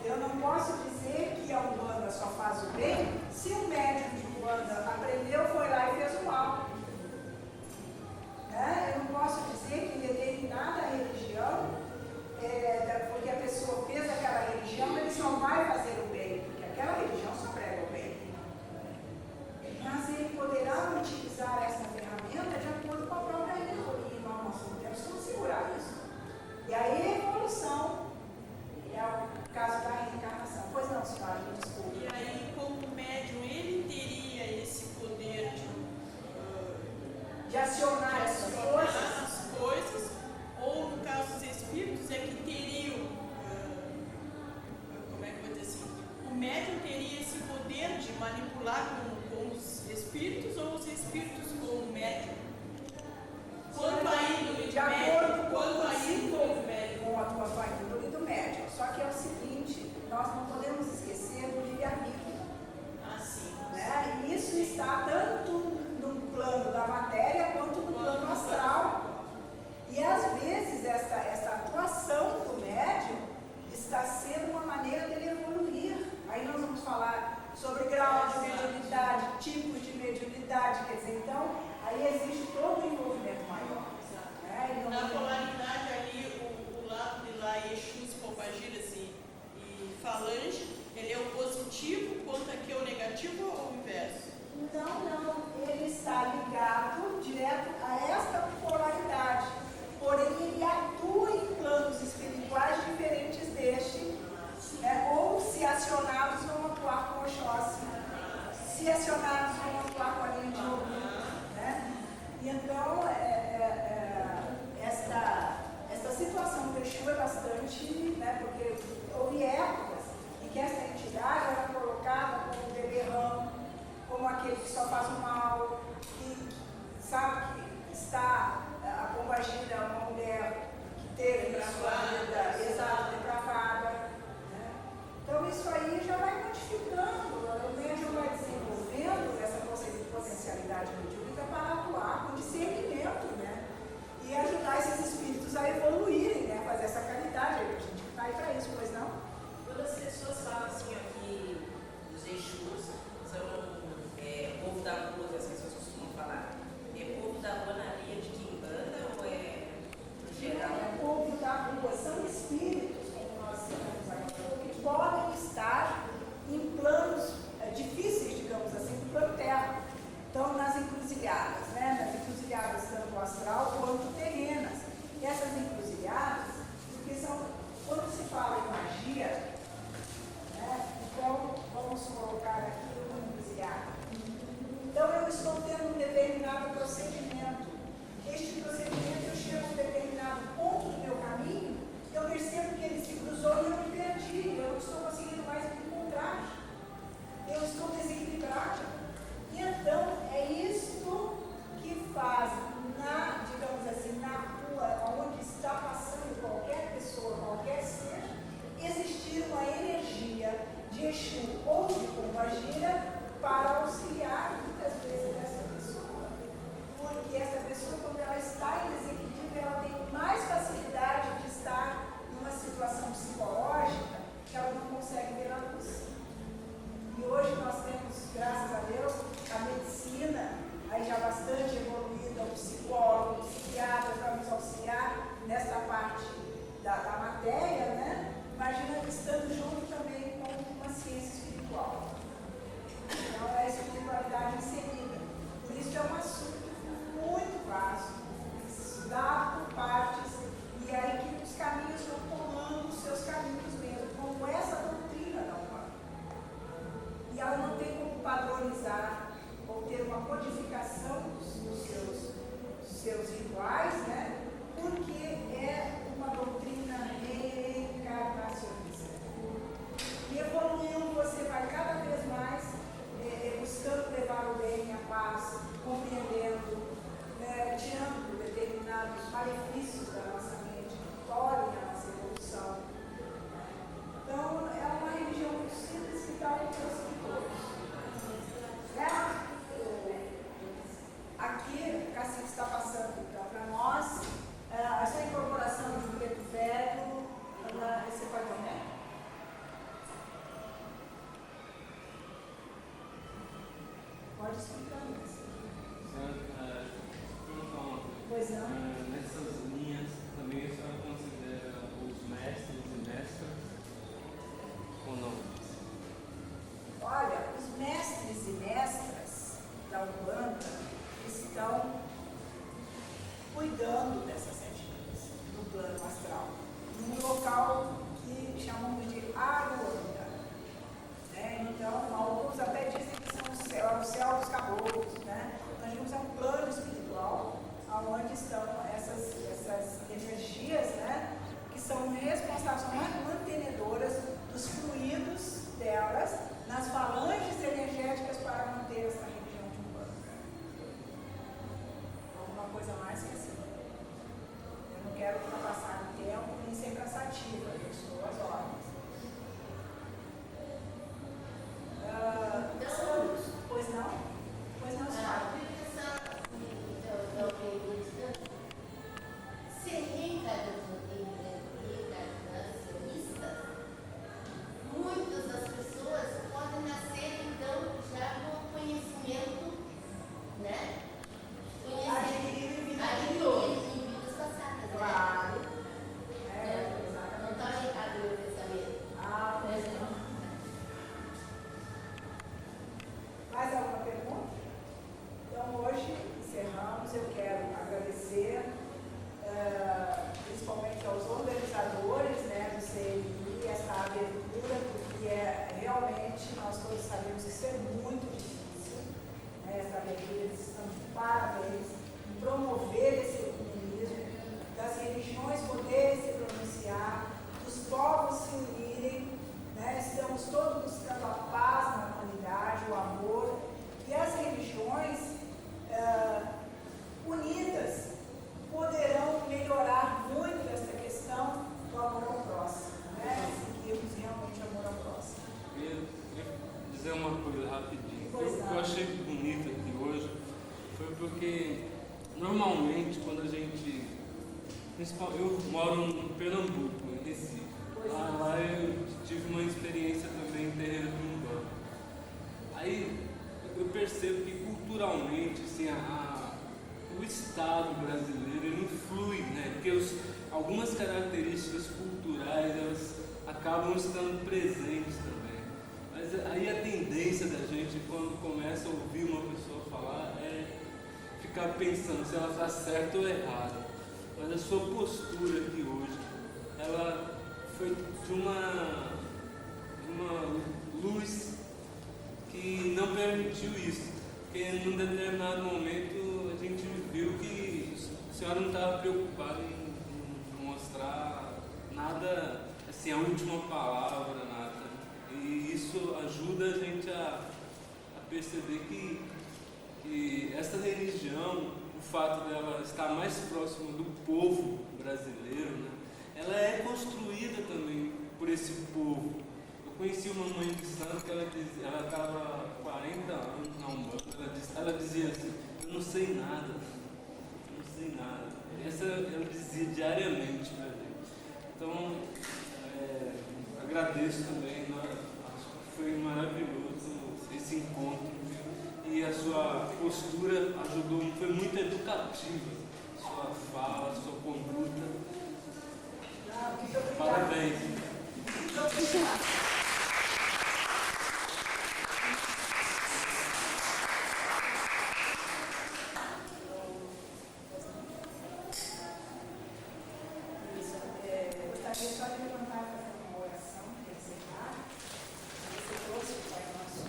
Eu não posso dizer que a Umbanda só faz o bem se o médium de Umbanda aprendeu, foi lá e fez o mal. Eu não posso dizer que em determinada religião, porque a pessoa fez aquela religião, ele só vai fazer o bem, porque aquela religião só prega o bem. Mas ele poderá utilizar essa ferramenta de acordo com a própria índole, e nós não temos como segurar isso. E aí a evolução é o caso da reencarnação. Pois não, senhora, me desculpe. E aí, como médium, ele teria esse poder de acionar essas coisas, ou no caso dos espíritos, é que teriam, como é que eu vou dizer assim, o médium teria esse poder de manipular com os espíritos ou os espíritos com o médium? Quanto a índole de médium, quanto a índole do médium? Com a atuação índole do médium. Só que é o seguinte, nós não podemos esquecer do livre-arbítrio. Assim. Né? E isso está tanto no plano da matéria quanto no Pois não? Nessas linhas, também a senhora considera os mestres e mestras ou não? Olha, os mestres e mestras da Umbanda estão cuidando dessas sete linhas do plano astral, num local que chamamos de Aruanda. Então, alguns até dizem que são o céu dos caboclos. Nós vimos um plano espiritual onde estão essas energias, que são responsáveis, são mantenedoras dos fluidos delas nas falanges energéticas para manter essa religião de Umbanda. Alguma coisa mais que assim. Eu não quero ultrapassar o tempo nem ser cansativa, eu estou às ordens. Pois não? Pois não, senhora. Ser reencarnacionista, muitas das pessoas podem nascer então já com conhecimento, adquirido em vidas passadas, Claro. Não está errado o meu pensamento. Pois não. Mais alguma pergunta? Então, hoje, encerramos. Eu quero agradecer, principalmente aos organizadores do CNI, essa abertura, porque realmente, nós todos sabemos que isso é muito difícil. Essa abertura, eles estão de parabéns em promover esse ecumenismo, das religiões poderem se pronunciar, dos povos se unirem. Estamos todos buscando a paz na humanidade, o amor, e as religiões unidas poderão melhorar muito essa questão do amor ao próximo, seguirmos realmente amor ao próximo. Eu queria dizer uma coisa rapidinho. O que eu achei bonito aqui hoje foi porque normalmente quando a gente, eu moro em Pernambuco, em Recife. Lá eu tive uma experiência também em terreiro de Umbanda. Aí eu percebo que culturalmente assim, o Estado brasileiro ele influi, porque algumas características culturais elas acabam estando presentes também. Mas aí a tendência da gente quando começa a ouvir uma pessoa falar é ficar pensando se ela está certa ou errada. Mas a sua postura aqui hoje, ela foi de uma luz que não permitiu isso, porque num determinado momento a gente viu que a senhora não estava preocupada em mostrar nada, assim, a última palavra, nada. E isso ajuda a gente a perceber que essa religião, o fato dela estar mais próxima do povo brasileiro, ela é construída também por esse povo. Eu conheci uma mãe de santo que ela estava há 40 anos na Umbanda. Ela dizia assim, eu não sei nada. Ela dizia diariamente para gente. Então, agradeço também, acho que foi maravilhoso esse encontro. E a sua postura ajudou, foi muito educativa. Sua fala, sua conduta. Parabéns. Gostaria só de levantar e fazer uma oração para encerrar. Você trouxe o Pai Nosso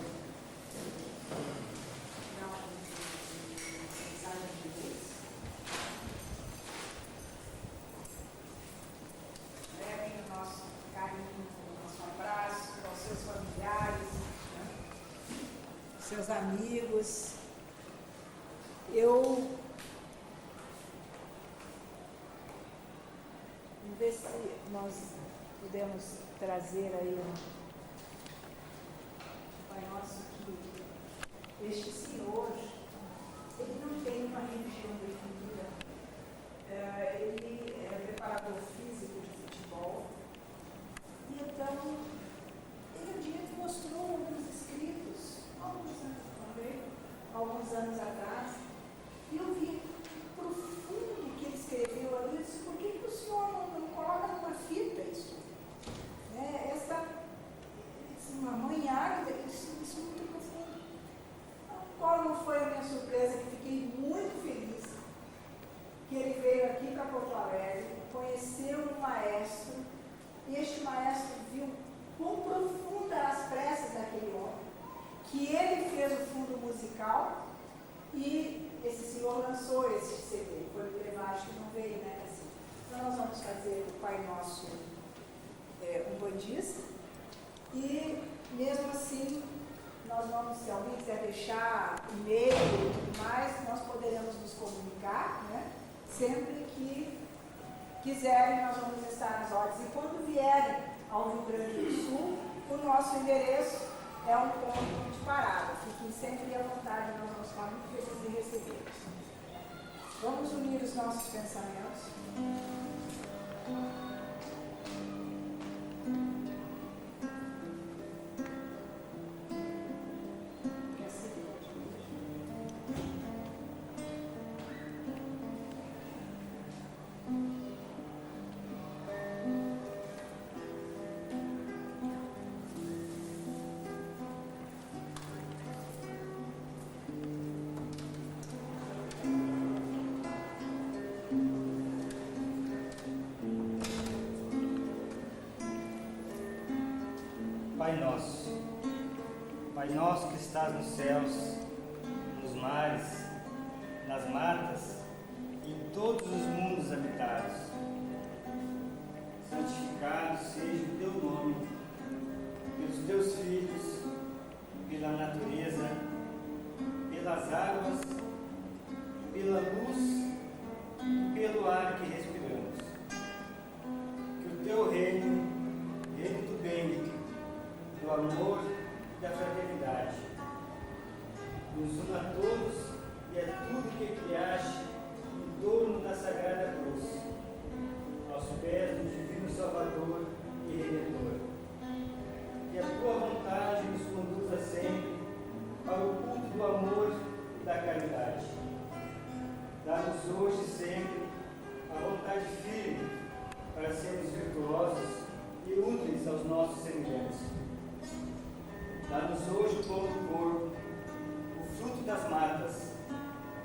final de mensagem de Deus. Levem o nosso carinho, o nosso abraço aos seus familiares, seus amigos. Vamos ver se nós podemos trazer aí um Pai Nosso que este Senhor, ele não tem uma religião definida. Ele é preparador físico de futebol. E então, ele um dia mostrou alguns escritos, alguns anos atrás, e eu vi profundo E esse senhor lançou esse CD, foi me levar, acho que não veio, né? Assim. Então nós vamos fazer o Pai Nosso umbandista e mesmo assim nós vamos, se alguém quiser deixar e-mail e tudo mais, nós poderemos nos comunicar, né? Sempre que quiserem, nós vamos estar nas ordens. E quando vierem ao Rio Grande do Sul, o nosso endereço é um ponto de parada. Fiquem sempre à vontade, nós vamos ficar muito felizes de recebê-los. Vamos unir os nossos pensamentos. Pai nosso que estás nos céus, nos mares, nas matas e em todos os mundos habitados, santificado seja o teu nome, pelos teus filhos, pela natureza, pelas águas, pela luz e pelo ar que respiramos. Que o teu reino, reino do bem, do amor e da fraternidade, nos una a todos e a tudo que criaste em torno da Sagrada Cruz, aos pés do Divino Salvador e Redentor. Que a tua vontade nos conduza sempre para o culto do amor e da caridade. Dá-nos hoje e sempre a vontade firme para sermos virtuosos e úteis aos nossos semelhantes. Dá-nos hoje o pão do corpo, o fruto das matas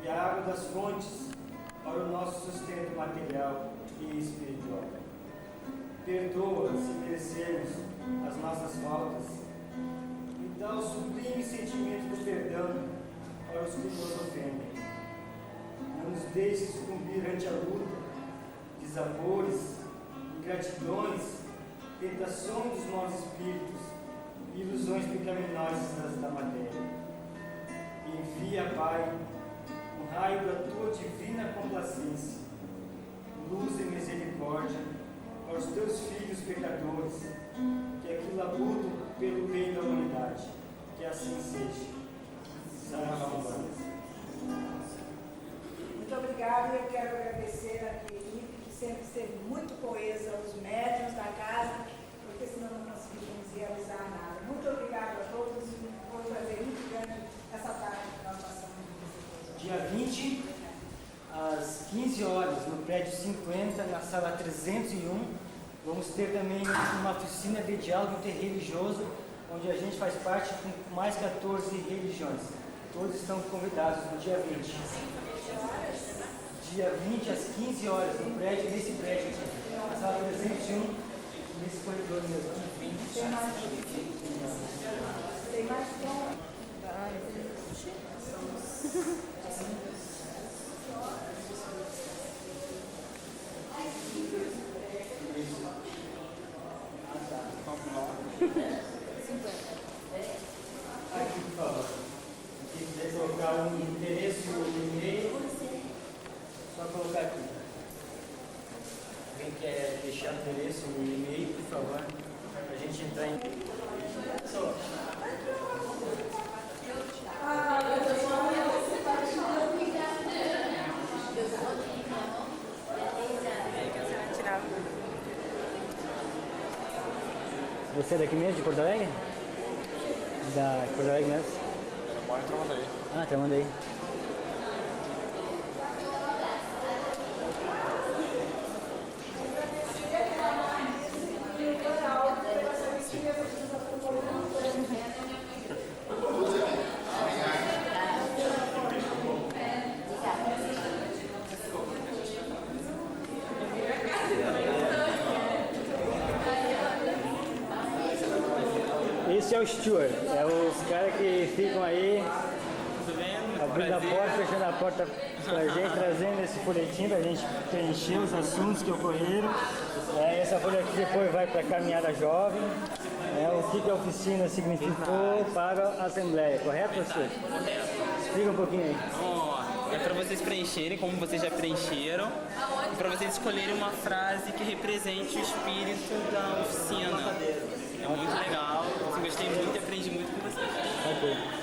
e a água das fontes para o nosso sustento material e espiritual. Perdoa se merecermos as nossas faltas e dá o sublime sentimento do perdão para os que nos ofendem. Não nos deixe sucumbir ante a luta, desabores, ingratidões, tentações dos maus espíritos e ilusões pecaminosas da matéria. Envia, Pai, o raio da tua divina complacência, luz e misericórdia para os teus filhos pecadores, que aqui labutam pelo bem da humanidade. Que assim seja. Saravá. Muito obrigada. Eu quero agradecer a minha equipe, que sempre esteve muito coesa, os médiuns da casa, porque senão não conseguimos realizar nada. Muito obrigada a todos e foi um prazer muito grande essa tarde que nós passamos. Dia 20, às 15 horas, no prédio 50, na sala 301, vamos ter também uma oficina de diálogo interreligioso, onde a gente faz parte com mais 14 religiões. Todos estão convidados no dia 20. Dia 20, às 15 horas, no prédio, nesse prédio aqui, na sala 301, nesse corredor mesmo. Tem mais? Tem mais? Aqui, por favor. Se quiser colocar um endereço no e-mail, só colocar aqui. Alguém quer deixar o endereço no e-mail, por favor, para a gente entrar em. Você é daqui mesmo, de Porto Alegre? Da Porto Alegre mesmo? Eu moro em Tramandaí. Ah, Tramandaí. Esse é o Stuart, é os caras que ficam aí. Tudo bem? Tá abrindo a porta, fechando a porta pra gente, trazendo esse folhetim pra gente preencher os assuntos que ocorreram. Essa folha aqui depois vai para a caminhada jovem. O que a oficina significou para a Assembleia, correto, professor? Explica um pouquinho aí. É para vocês preencherem, como vocês já preencheram, e para vocês escolherem uma frase que represente o espírito da oficina. É muito legal, gostei muito e aprendi muito com vocês. Ok.